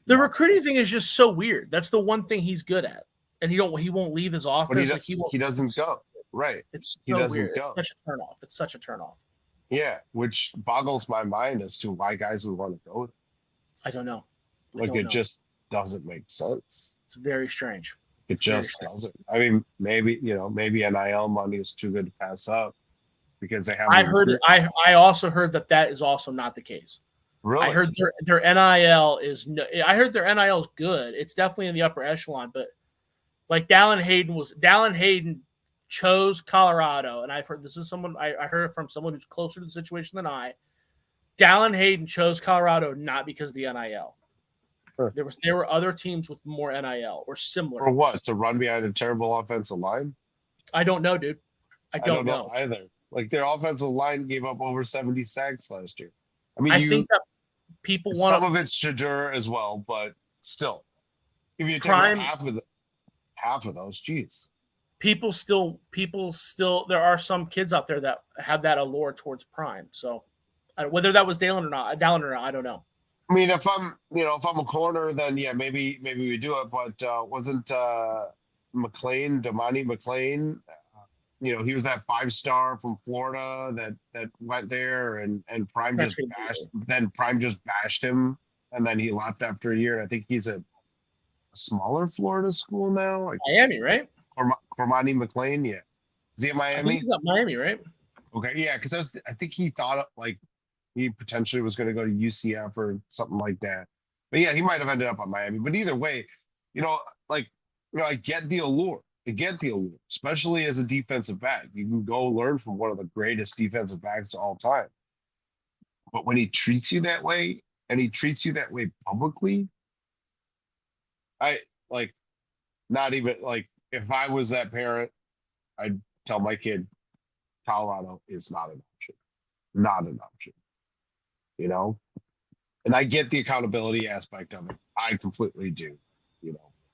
The recruiting thing is just so weird. That's the one thing he's good at. And he won't leave his But office. Like he won't. doesn't go. Right. It's He so doesn't weird. It's go. such a turnoff. It's such a turnoff. Yeah, which boggles my mind as to why guys would want to go. I don't know. Like it just doesn't make sense. It's very strange. It just doesn't. I mean, maybe NIL money is too good to pass up because they have. I also heard that is also not the case. Really? I heard their NIL is. I heard their NIL is good. It's definitely in the upper echelon, but like Dallin Hayden chose Colorado, and I've heard this is someone I heard from someone who's closer to the situation than I. Dallin Hayden chose Colorado not because of the NIL. Sure. There were other teams with more NIL or similar. Or what? To run behind a terrible offensive line? I don't know, dude. I don't know either. Like their offensive line gave up over 70 sacks last year. I mean, I think that people want some of it's Shadur as well, but still, if you take half of those, geez. People still. There are some kids out there that have that allure towards prime. So, whether that was Dallin or not, I don't know. I mean, if I'm a corner, then yeah, maybe we do it. But wasn't Damani McLean? He was that 5-star from Florida that went there and Prime just bashed him, and then he left after a year. And I think he's a smaller Florida school now, like Miami, right? Cormani McLean, yeah. Is he at Miami? I think he's at Miami, right? Okay, yeah, because I think he thought like he potentially was going to go to UCF or something like that. But yeah, he might have ended up at Miami. But either way, I get the allure. Especially as a defensive back. You can go learn from one of the greatest defensive backs of all time. But when he treats you that way, and he treats you that way publicly, not even like if I was that parent, I'd tell my kid, Colorado is not an option. Not an option. And I get the accountability aspect of it. I completely do.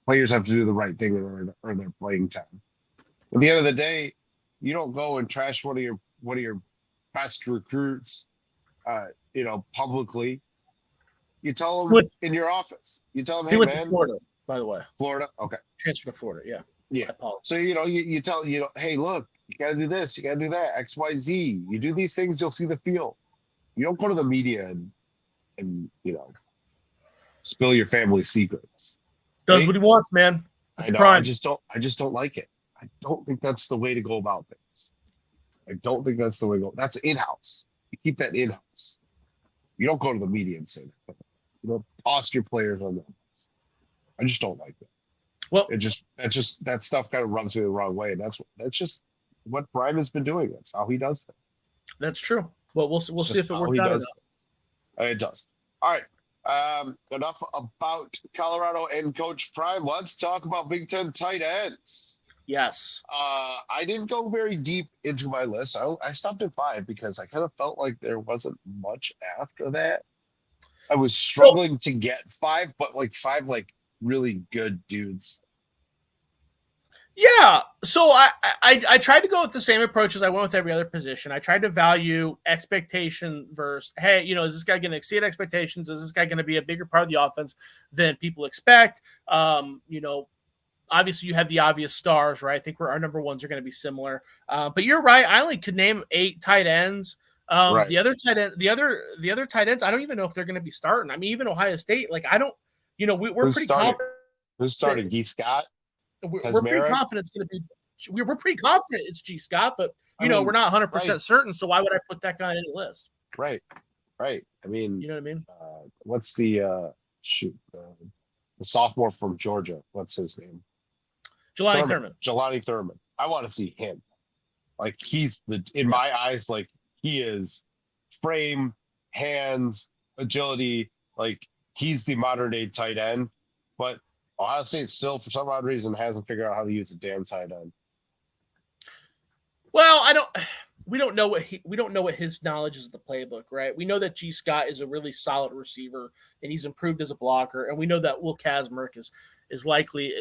Players have to do the right thing in earn their playing time. At the end of the day, you don't go and trash one of your best recruits, publicly. You tell them in your office. You tell them, hey, he went man, to Florida, by the way. Florida, okay. Transferred to Florida, yeah. Yeah. So you tell hey, look, you got to do this, you got to do that, X, Y, Z. You do these things, you'll see the field. You don't go to the media and spill your family secrets. Does what he wants, man. That's prime. I just don't like it. I don't think that's the way to go about things. I don't think that's the way to go. That's in-house. You keep that in-house. You don't go to the media and say that. You don't toss your players on that. I just don't like it. Well, that stuff kind of rubs me the wrong way. And that's just what Prime has been doing. That's how he does things. That's true. Well, we'll see if it works out or not. It does. All right. Enough about Colorado and Coach Prime. Let's talk about Big Ten tight ends. Yes. I didn't go very deep into my list. I stopped at 5 because I kind of felt like there wasn't much after that. I was struggling to get 5, but 5 really good dudes. Yeah. So I tried to go with the same approach as I went with every other position. I tried to value expectation versus, hey, is this guy going to exceed expectations? Is this guy going to be a bigger part of the offense than people expect? Obviously you have the obvious stars, right? I think our number ones are going to be similar. But you're right. I only could name 8 tight ends. Right. The other tight ends, I don't even know if they're going to be starting. I mean, even Ohio State, I don't, we're pretty confident. Who's starting? G. Scott? We're pretty confident it's going to be. We're pretty confident it's G. Scott, but we're not 100% certain. So why would I put that guy on any list? Right. I mean, you know what I mean? What's the sophomore from Georgia? What's his name? Jelani Thurman. Jelani Thurman. I want to see him. He's in my eyes, he is frame, hands, agility. He's the modern day tight end, but Ohio State still, for some odd reason, hasn't figured out how to use a damn tight end. Well, we don't know what his knowledge is of the playbook, right? We know that G. Scott is a really solid receiver and he's improved as a blocker, and we know that Will Kazmark is likely,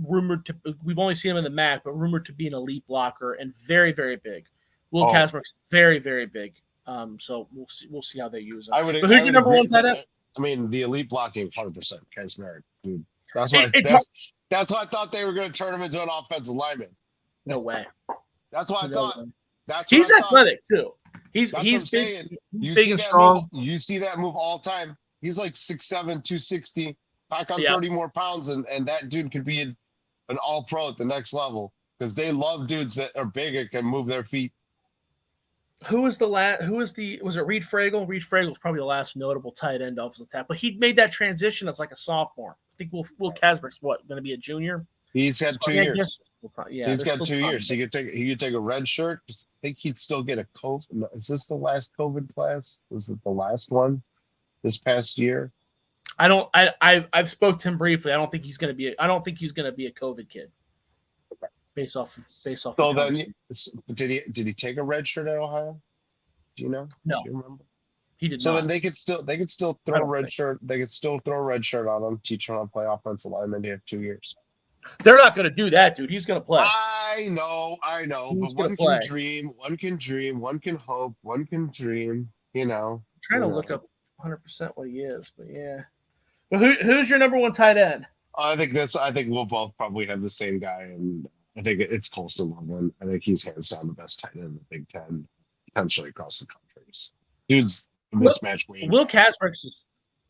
rumored to. We've only seen him in the MAC, but rumored to be an elite blocker and very, very big. Will Oh, Casberg's very, very big. So we'll see how they use him. I But who's your would number agree. one tight end? I mean, the elite blocking, 100%. Kaczmarek, dude. That's why. It's hard. That's why I thought they were going to turn him into an offensive lineman. No way. That's what I No thought. way. That's what He's I thought. athletic too. That's He's what I'm big. saying. He's You big see and that strong. move. You see that move all time. He's like 6'7", 260. Pack on Yeah. 30 more pounds, and that dude could be an all-pro at the next level because they love dudes that are big and can move their feet. Who was the last? Was it Reed Fragel? Reed Fragel was probably the last notable tight end offensive tackle, but he made that transition as like a sophomore. I think Will Casberg's going to be a junior. He's had 2 years. Yeah, he's got 2 years. He could take a red shirt. I think he'd still get a COVID. Is this the last COVID class? Was it the last one this past year? I've spoke to him briefly. I don't think he's going to be a COVID kid. Based off. So then, did he take a red shirt at Ohio? Do you know? No, do you remember? He did so not. Then they could still throw a red shirt. They could still throw a red shirt on him, teach him how to play offensive line. Then you have 2 years. They're not going to do that, dude. He's going to play. I know. He's but one can dream. One can dream. One can hope. One can dream. You know. I'm trying to look up 100% what he is, but yeah. But who's your number one tight end? I think we'll both probably have the same guy, and I think it's Colston Loveland. I think he's hands down the best tight end in the Big Ten, potentially across the country. Dude's a mismatch queen. Will Casberg's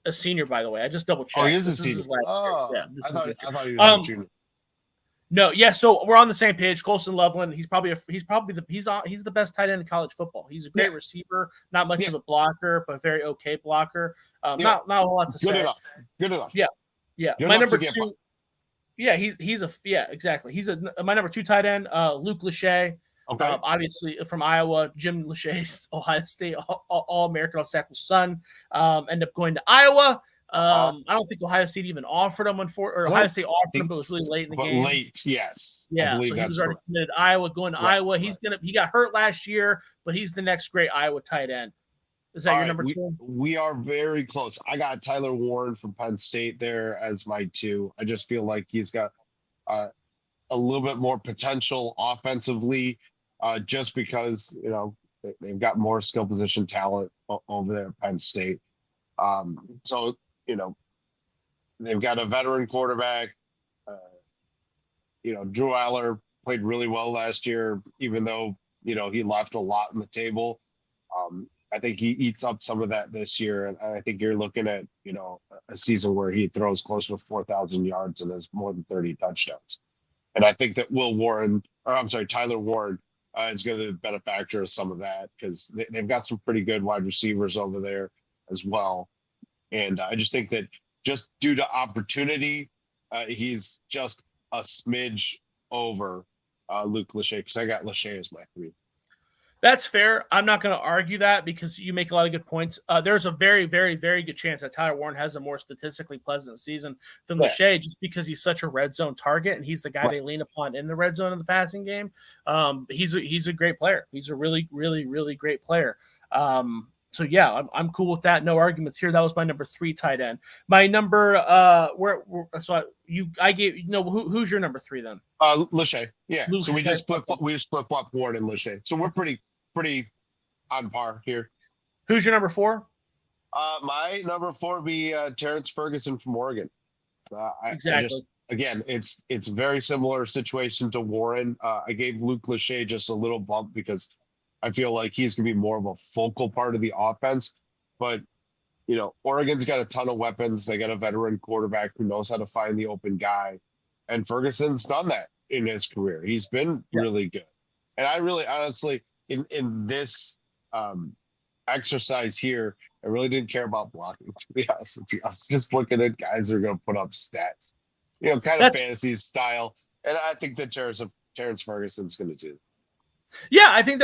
a senior, by the way. I just double checked. Oh, he is a senior. Yeah, I thought he was a junior. No, yeah. So we're on the same page. Colston Loveland. He's the best tight end in college football. He's a great receiver, not much of a blocker, but very okay blocker. Not a lot to say. Good enough. Yeah. My number two. Yeah, exactly. He's my number 2 tight end, Luke Lachey. Okay. Obviously from Iowa. Jim Lachey's Ohio State All-American all-tackle son. Ended up going to Iowa. I don't think Ohio State even offered him Ohio State offered him, but it was really late in the game. Late, yes. Yeah, so he was already committed to Iowa. Going to Iowa, he got hurt last year, but he's the next great Iowa tight end. Is that your number 2? We are very close. I got Tyler Warren from Penn State there as my 2. I just feel like he's got a little bit more potential offensively, just because they've got more skill position talent over there at Penn State. So they've got a veteran quarterback. Drew Aller played really well last year, even though he left a lot on the table. I think he eats up some of that this year, and I think you're looking at a season where he throws close to 4,000 yards and has more than 30 touchdowns. And I think that Tyler Warren is going to be the benefactor of some of that, because they've got some pretty good wide receivers over there as well. And I just think that just due to opportunity, he's just a smidge over Luke Lachey, because I got Lachey as my 3. That's fair. I'm not going to argue that, because you make a lot of good points. There's a very, very, very good chance that Tyler Warren has a more statistically pleasant season than Lachey, just because he's such a red zone target, and he's the guy they lean upon in the red zone of the passing game. He's a great player. He's a really, really, really great player. So yeah, I'm cool with that. No arguments here. That was my number 3 tight end. My number who's your number 3 then? Lachey. Yeah. So we just flip flop Warren and Lachey. So we're pretty on par here. Who's your number 4? My number 4 would be Terrence Ferguson from Oregon. Exactly. Again, it's a very similar situation to Warren. I gave Luke Lachey just a little bump because I feel like he's going to be more of a focal part of the offense. But, Oregon's got a ton of weapons. They got a veteran quarterback who knows how to find the open guy. And Ferguson's done that in his career. He's been really good. And I really, honestly, in this exercise here, I really didn't care about blocking, to be honest with you. I was just looking at guys who are going to put up stats, kind of fantasy style. And I think that Terrence Ferguson's going to do. Yeah, I think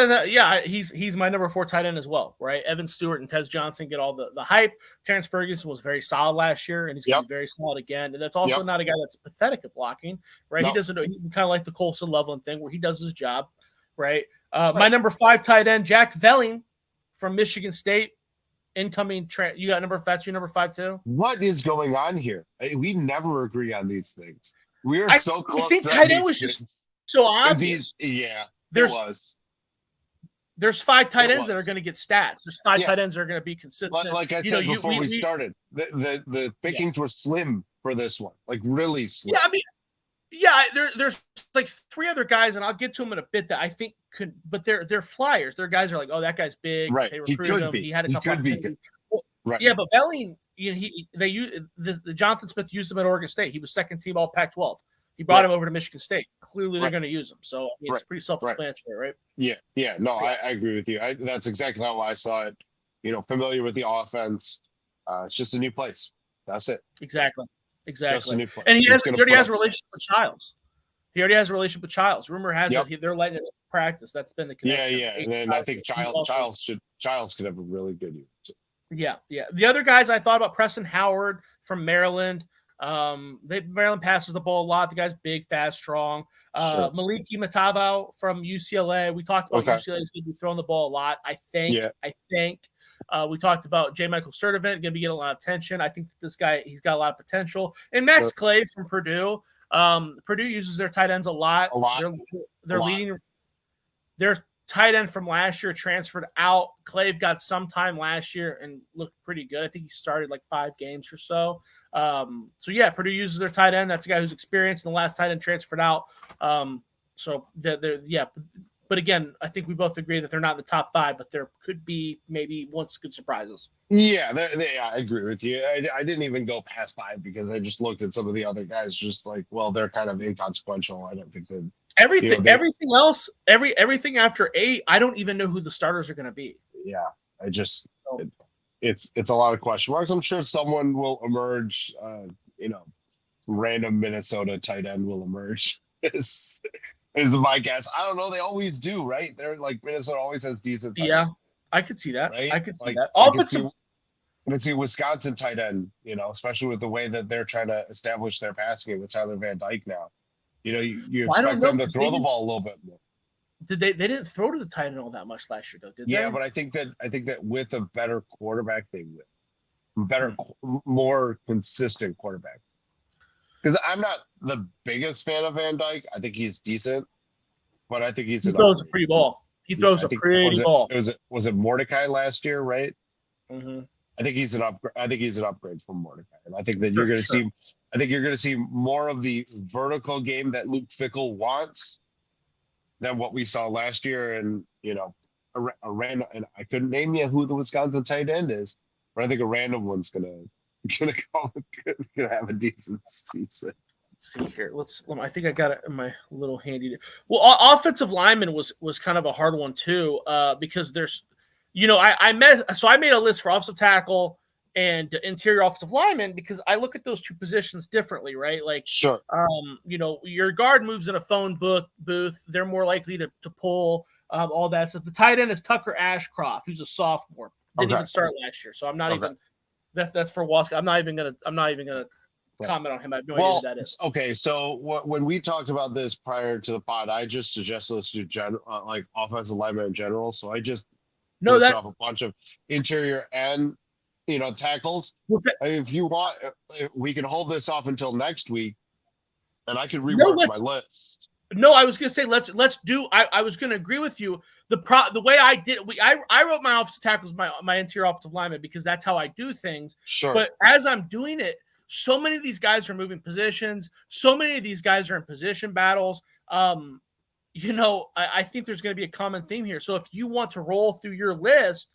he's my number 4 tight end as well, right? Evan Stewart and Tez Johnson get all the hype. Terrence Ferguson was very solid last year, and he's going to be very solid again. And that's also not a guy that's pathetic at blocking, right? He kind of like the Colston Loveland thing, where he does his job, right? My number 5 tight end, Jack Velling from Michigan State, incoming. You got that's your number 5 too? What is going on here? We never agree on these things. We are so close. I think tight end was just so obvious. It was. There's 5 tight It ends that are was. going to get stats. There's 5 Yeah. tight ends that are going to be consistent. Like I said before we started, the pickings were slim for this one, like really slim. Yeah, I mean, yeah, there's like 3 other guys, and I'll get to them in a bit that I think could, but they're flyers. They're guys that are like, oh, that guy's big. Right. They He recruited could him. be. He had a He couple could be opportunities. good. Well, Right. yeah, but Belling, they used the Jonathan Smith used him at Oregon State. He was second team All Pac-12. He brought him over to Michigan State. Clearly, they're going to use him. So I mean, it's pretty self-explanatory, right? Yeah. No, I agree with you. That's exactly how I saw it. Familiar with the offense. It's just a new place. That's it. Exactly. Just a new place. And he already has a relationship with Childs. He already has a relationship with Childs. Rumor has it they're letting it practice. That's been the connection. Yeah. And then I think Childs could have a really good year too. Yeah. The other guys I thought about, Preston Howard from Maryland. Maryland passes the ball a lot. The guy's big, fast, strong. Maliki Matavao from UCLA. We talked about UCLA is going to be throwing the ball a lot. I think. We talked about J. Michael Sturdivant going to be getting a lot of attention. I think that this guy, he's got a lot of potential. And Max Clay from Purdue. Purdue uses their tight ends a lot. They're leading. Their tight end from last year transferred out. Clay got some time last year and looked pretty good. I think he started like 5 games or so. Purdue uses their tight end. That's a guy who's experienced, and the last tight end transferred out. But again, I think we both agree that they're not in the top 5, but there could be maybe once good surprises. Yeah, I agree with you. I didn't even go past 5 because I just looked at some of the other guys, just like, well, they're kind of inconsequential. I don't think that everything else, everything after 8, I don't even know who the starters are going to be. Yeah, it's a lot of question marks. I'm sure someone will emerge. Random Minnesota tight end will emerge. Is my guess. I don't know. They always do, right? They're like Minnesota always has decent tight ends. I could see that. Right? I could see that. Let's see Wisconsin tight end, especially with the way that they're trying to establish their passing game with Tyler Van Dyke now. You expect them to throw the ball a little bit more. They didn't throw to the tight end all that much last year, though, did they? Yeah, but I think that with a better quarterback, they will. More consistent quarterback. Because I'm not the biggest fan of Van Dyke. I think he's decent, but I think he throws a pretty ball. He throws a pretty ball. Was it Mordecai last year, right? Mm-hmm. I think he's an upgrade. I think he's an upgrade from Mordecai, and I think that you're going to see. I think you're going to see more of the vertical game that Luke Fickell wants than what we saw last year. And a random. And I couldn't name you who the Wisconsin tight end is, but I think a random one's gonna have a decent season. Let's see here. I think I got it in my little handy. Well, offensive lineman was kind of a hard one too, because there's, I made a list for offensive tackle and interior offensive lineman because I look at those two positions differently, right? Like, sure. Your guard moves in a phone booth. They're more likely to pull all that stuff. The tight end is Tucker Ashcroft, who's a sophomore. Didn't even start last year, so I'm not even. That's for Waska. I'm not even gonna comment on him. I have no idea who that is. Okay, so when we talked about this prior to the pod, I just suggested let's do like offensive lineman in general. So I just off a bunch of interior and tackles. If you want, we can hold this off until next week, and I can rework my list. No, I was gonna say let's do. I was gonna agree with you. The way I did, I wrote my offensive tackles, my interior offensive lineman, because that's how I do things. Sure. But as I'm doing it, so many of these guys are moving positions. So many of these guys are in position battles. I think there's going to be a common theme here. So if you want to roll through your list,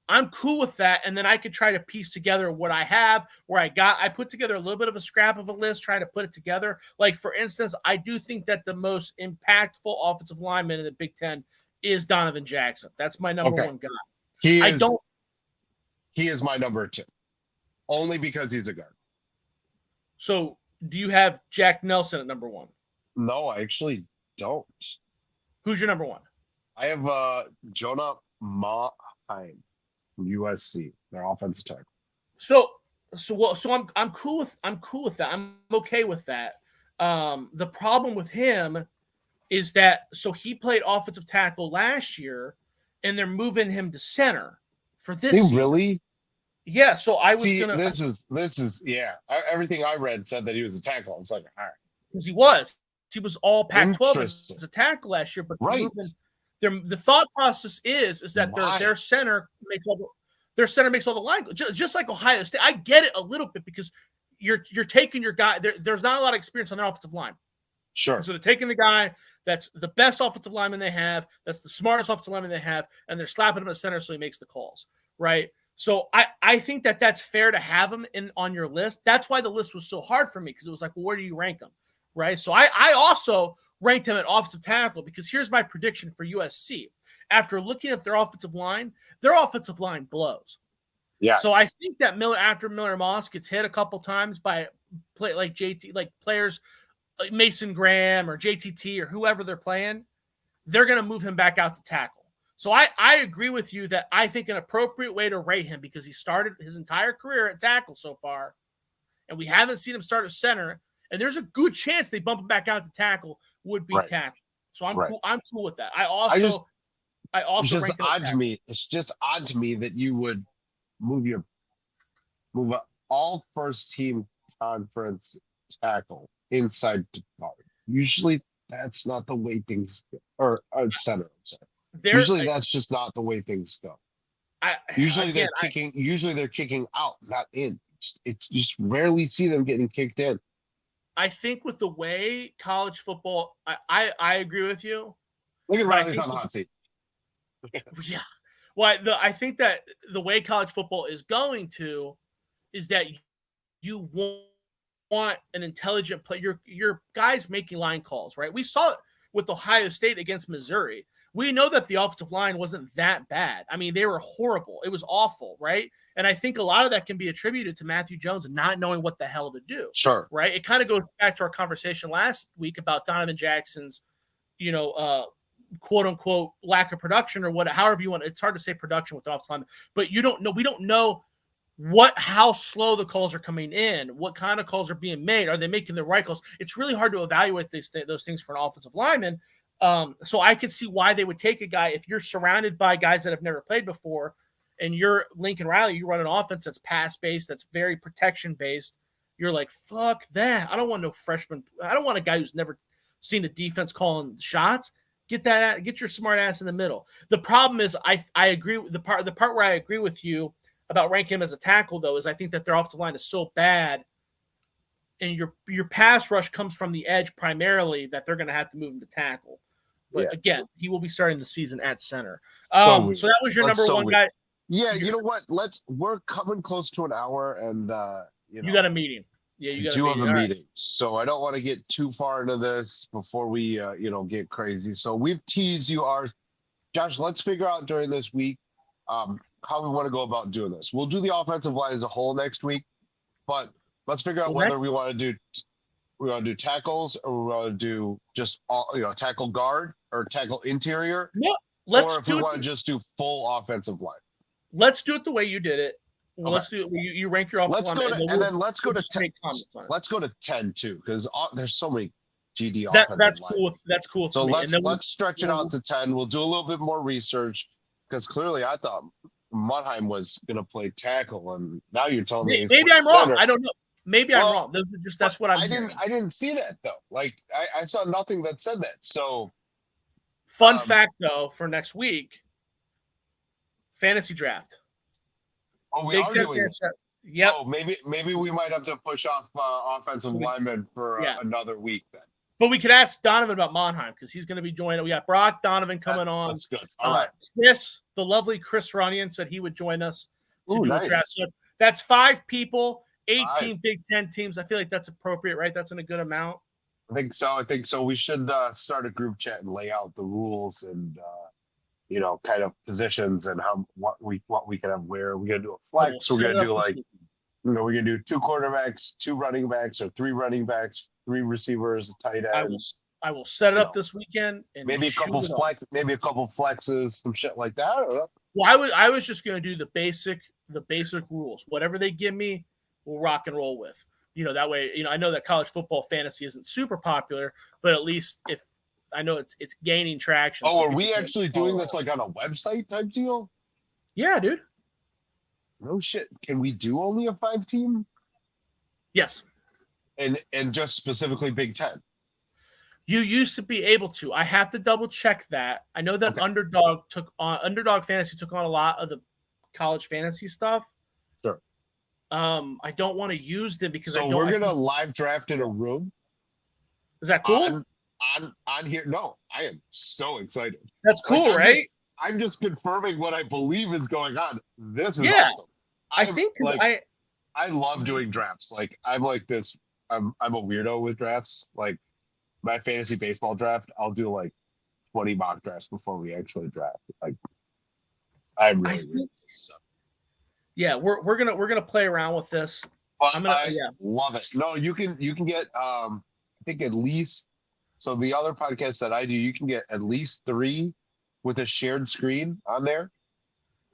I'm cool with that. And then I could try to piece together what I have, I put together a little bit of a scrap of a list, trying to put it together. Like, for instance, I do think that the most impactful offensive lineman in the Big Ten is Donovan Jackson. That's my number one guy. He is my number 2, only because he's a guard. So do you have Jack Nelson at number 1? No, I actually don't. Who's your number 1? I have Jonah Maheim from USC, their offensive tackle. So I'm cool with that. I'm okay with that. The problem with him is that he played offensive tackle last year, and they're moving him to center for this season. Really? Yeah. So I was gonna. This is everything I read said that he was a tackle. It's like, all right, because he was all Pac-12 as a tackle last year, but The thought process is that their center makes all the line, just like Ohio State. I get it a little bit because you're taking your guy. There's not a lot of experience on their offensive line. Sure. So they're taking the guy that's the best offensive lineman they have, that's the smartest offensive lineman they have, and they're slapping him at center so he makes the calls, right? So I think that's fair to have him on your list. That's why the list was so hard for me, because it was like, well, where do you rank him, right? So I also ranked him at offensive tackle, because here's my prediction for USC. After looking at their offensive line blows. Yeah. So I think that after Miller Moss gets hit a couple times by players like Mason Graham or JTT or whoever they're playing, they're going to move him back out to tackle. So I agree with you that I think an appropriate way to rate him, because he started his entire career at tackle so far, and we haven't seen him start at center, and there's a good chance they bump him back out to tackle, would be tackle. So I'm cool with that. I also it's just odd to me. It's just odd to me that you would move an all first team conference tackle inside to guard. Usually that's not the way things go. Or center, I'm sorry. Usually that's just not the way things go. Usually they're kicking out, not in. You just rarely see them getting kicked in. I think with the way college football, I agree with you. Look at Riley's on the hot seat. Yeah. Well, I think that the way college football is going to is that you want an intelligent player. Your guys making line calls, right? We saw it with Ohio State against Missouri. We know that the offensive line wasn't that bad. I mean, they were horrible. It was awful, right? And I think a lot of that can be attributed to Matthew Jones not knowing what the hell to do. Sure. Right? It kind of goes back to our conversation last week about Donovan Jackson's, quote unquote lack of production, or however you want. It's hard to say production with the offensive line, but we don't know how slow the calls are coming in, what kind of calls are being made. Are they making the right calls? It's really hard to evaluate those things for an offensive lineman. So I could see why they would take a guy if you're surrounded by guys that have never played before, and you're Lincoln Riley, you run an offense that's pass-based, that's very protection-based. You're like, fuck that. I don't want no freshman. I don't want a guy who's never seen a defense calling shots. Get your smart ass in the middle. The problem is I agree with the part where I agree with you about ranking him as a tackle, though, is I think that their offensive line is so bad, and your pass rush comes from the edge primarily, that they're going to have to move him to tackle. But again, he will be starting the season at center. So that was your number one guy. Yeah, you know what? We're coming close to an hour, and you got a meeting. Yeah, you got have a meeting. So I don't want to get too far into this before we get crazy. So we've teased you ours. Josh, let's figure out during this week how we want to go about doing this. We'll do the offensive line as a whole next week, but let's figure out whether we want to do tackles, or we want to do just tackle guard or tackle interior. Yeah, or if we want to just do full offensive line. Let's do it the way you did it. Okay. Let's do it. You rank your offensive line, and then let's go to 10. Let's go to 10 too, because there's so many GD offensive that's line. cool. That's cool. So let's stretch it out to 10. We'll do a little bit more research, because clearly I thought Mannheim was going to play tackle, and now you're telling me maybe I'm wrong. I don't know. Maybe I'm wrong. That's what I'm. I didn't see that though. Like I saw nothing that said that. So fun fact though for next week, fantasy draft. Oh, we are doing it. Yep. Oh, maybe we might have to push off offensive linemen for another week then. But we could ask Donovan about Mannheim, because he's going to be joining. We got Brock Donovan coming on. That's good. All right. Chris, the lovely Chris Runyon, said he would join us to do nice. a draft. So that's 5 people, 18 Big Ten teams. I feel like that's appropriate, right? That's in a good amount. I think so. We should start a group chat and lay out the rules and kind of positions and what we can have where. We're gonna do a flex. We're gonna do we're gonna do 2 quarterbacks, 2 running backs, or 3 running backs, 3 receivers, a tight end. I will set it up this weekend, and maybe a couple flexes, some shit like that. Or? Well, I was just gonna do the basic rules. Whatever they give me, we'll rock and roll with. That way, I know that college football fantasy isn't super popular, but at least if I know it's gaining traction. Oh, are we actually doing this like on a website type deal? Yeah, dude. No shit. Can we do only a 5-team? Yes. And just specifically Big Ten? You used to be able to. I have to double check that. I know that Okay. Underdog Fantasy took on a lot of the college fantasy stuff. Sure. I don't want to use them because So we're gonna live draft in a room. Is that cool? On here. No, I am so excited. That's cool, right? I'm just confirming what I believe is going on. This is Yeah. awesome. I think because I love doing drafts. Like I'm like this. I'm a weirdo with drafts. Like my fantasy baseball draft, I'll do like 20 mock drafts before we actually draft. Like I'm really weird with this stuff. Yeah, we're gonna play around with this. But I love it. No, you can get I think at least, so the other podcasts that I do, you can get at least 3 with a shared screen on there.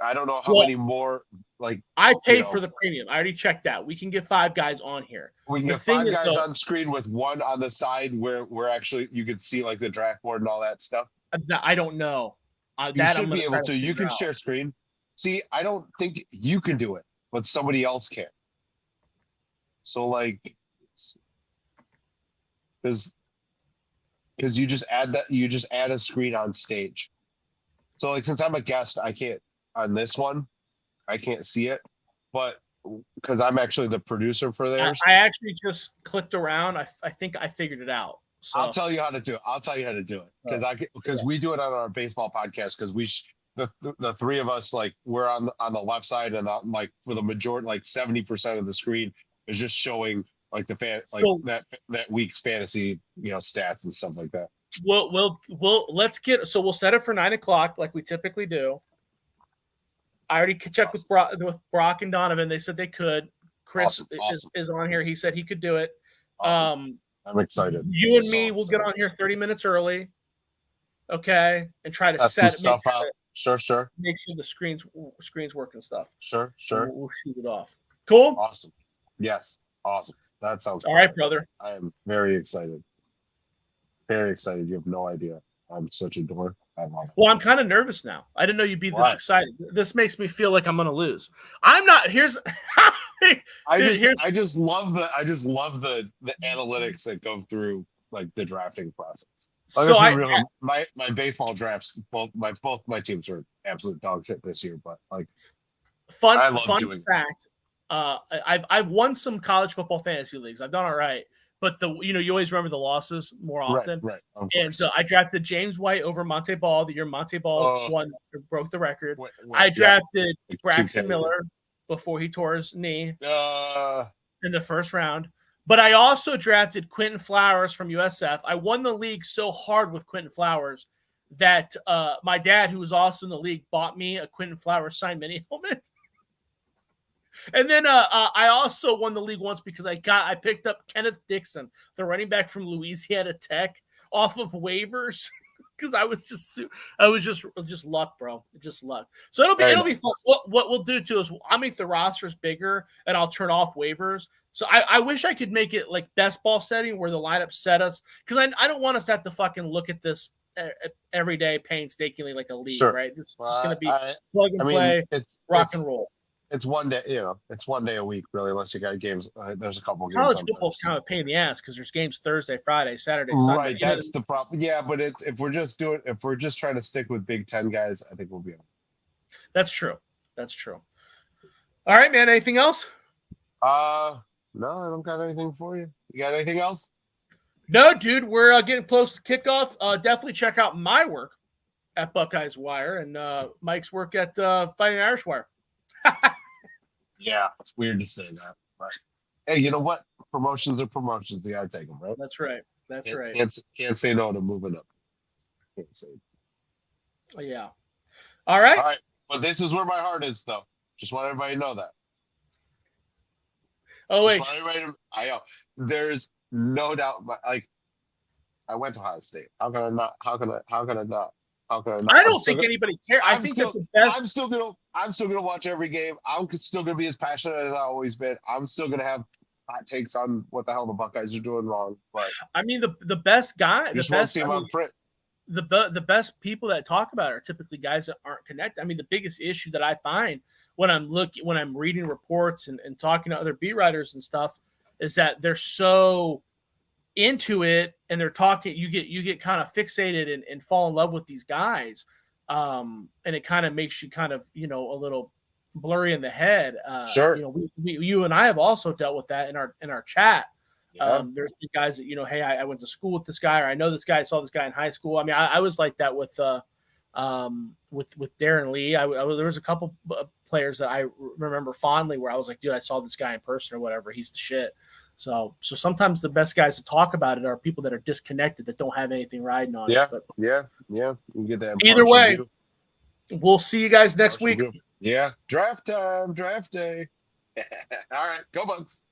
I don't know how many more. Like I pay for the premium. I already checked that. We can get 5 guys on here. We can get 5 guys on screen with 1 on the side where actually you can see like the draft board and all that stuff. I don't know. You should be able to. You can share screen. See, I don't think you can do it, but somebody else can. So like, because you just add a screen on stage. So like, since I'm a guest, I can't on this one, I can't see it, but because I'm actually the producer for theirs. I actually just clicked around. I think I figured it out. So I'll tell you how to do it. Because we do it on our baseball podcast because the 3 of us, like we're on the left side, and like for the majority, like 70% of the screen is just showing like that week's fantasy, stats and stuff like that. We'll set it for 9:00 like we typically do. I already checked with Brock and Donovan. They said they could. Chris is on here. He said he could do it. Awesome. I'm excited. You and me will get on here 30 minutes early. Okay, and try to set stuff out. Sure. Make sure the screens work and stuff. Sure. We'll shoot it off. Cool. Awesome. Yes. Awesome. That sounds all right, brother. I am very excited. Very excited. You have no idea. I'm such a dork. Well, I'm kind of nervous now. I didn't know you'd be this excited. This makes me feel like I'm going to lose. I'm not. I just love the analytics that go through like the drafting process. So my baseball drafts, both my teams are absolute dog shit this year, but like fun fact. I've won some college football fantasy leagues. I've done all right. But you always remember the losses more often. Right. And I drafted James White over Monte Ball the year Monte Ball broke the record. I drafted Braxton Miller before he tore his knee in the first round. But I also drafted Quentin Flowers from USF. I won the league so hard with Quentin Flowers that my dad, who was also in the league, bought me a Quentin Flowers signed mini helmet. And then I also won the league once because I picked up Kenneth Dixon, the running back from Louisiana Tech, off of waivers because I was just luck, bro, just luck. So it'll be fun. What we'll do too is I'll make the rosters bigger and I'll turn off waivers. So I wish I could make it like best ball setting where the lineup set us because I don't want us to have to fucking look at this every day painstakingly like a league, right? This is just going to be plug and play, rock and roll. It's one day, it's one day a week, really, unless you got games. There's a couple games. College football's kind of a pain in the ass because there's games Thursday, Friday, Saturday, Sunday. Right, that's the problem. Yeah, but if we're just trying to stick with Big Ten guys, I think we'll be able. That's true. All right, man. Anything else? No, I don't got anything for you. You got anything else? No, dude. We're getting close to kickoff. Definitely check out my work at Buckeyes Wire and Mike's work at Fighting Irish Wire. Yeah, it's weird to say that, but hey, you know what? Promotions are promotions. You gotta take them, right? That's right. Can't say no to moving up. Can't say. Yeah. All right. All right. But this is where my heart is, though. Just want everybody to know that. Oh wait. I know. There's no doubt. I went to Ohio State. How can I not? I don't think anybody cares. I think that the best. I'm still gonna watch every game. I'm still gonna be as passionate as I've always been. I'm still gonna have hot takes on what the hell the Buckeyes are doing wrong. But I mean, the best guy, the best team on print. The best people that talk about it are typically guys that aren't connected. I mean, the biggest issue that I find when I'm reading reports and talking to other beat writers and stuff is that they're so into it and they're talking, you get kind of fixated and fall in love with these guys. And it kind of makes you kind of, a little blurry in the head. Sure. You and I have also dealt with that in our chat. Yeah. There's guys that, hey, I went to school with this guy, or I know this guy, I saw this guy in high school. I mean, I was like that with Darren Lee. There was a couple players that I remember fondly where I was like, dude, I saw this guy in person or whatever. He's the shit. So sometimes the best guys to talk about it are people that are disconnected, that don't have anything riding on it. But yeah. You get that. Either way, we'll see you guys next week. Yeah. Draft time. Draft day. All right. Go Bucks.